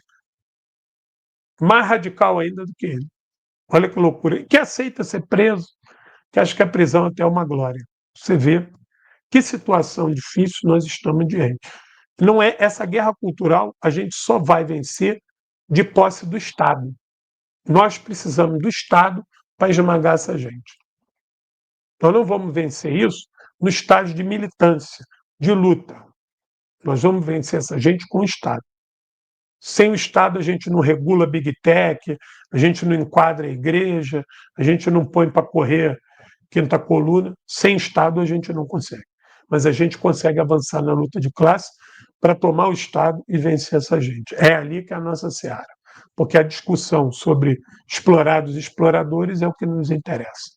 mais radical ainda do que ele. Olha que loucura. Que aceita ser preso, que acha que a prisão até é uma glória. Você vê que situação difícil nós estamos diante. Não é essa guerra cultural, a gente só vai vencer de posse do Estado. Nós precisamos do Estado para esmagar essa gente. Nós não vamos vencer isso no estágio de militância, de luta. Nós vamos vencer essa gente com o Estado. Sem o Estado, a gente não regula Big Tech, a gente não enquadra a igreja, a gente não põe para correr quinta coluna. Sem Estado, a gente não consegue. Mas a gente consegue avançar na luta de classe para tomar o Estado e vencer essa gente. É ali que é a nossa seara. Porque a discussão sobre explorados e exploradores é o que nos interessa.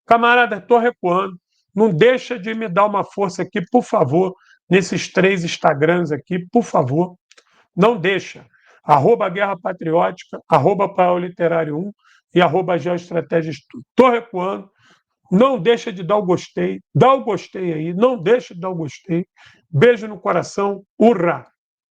Camarada, estou recuando. Não deixa de me dar uma força aqui, por favor, nesses 3 Instagrams aqui, por favor. Não deixa. @Guerra Patriótica, @PaulLiterário1 e @Geoestratégia Estudo. Estou recuando. Não deixa de dar o gostei. Dá o gostei aí. Não deixa de dar o gostei. Beijo no coração. Urra!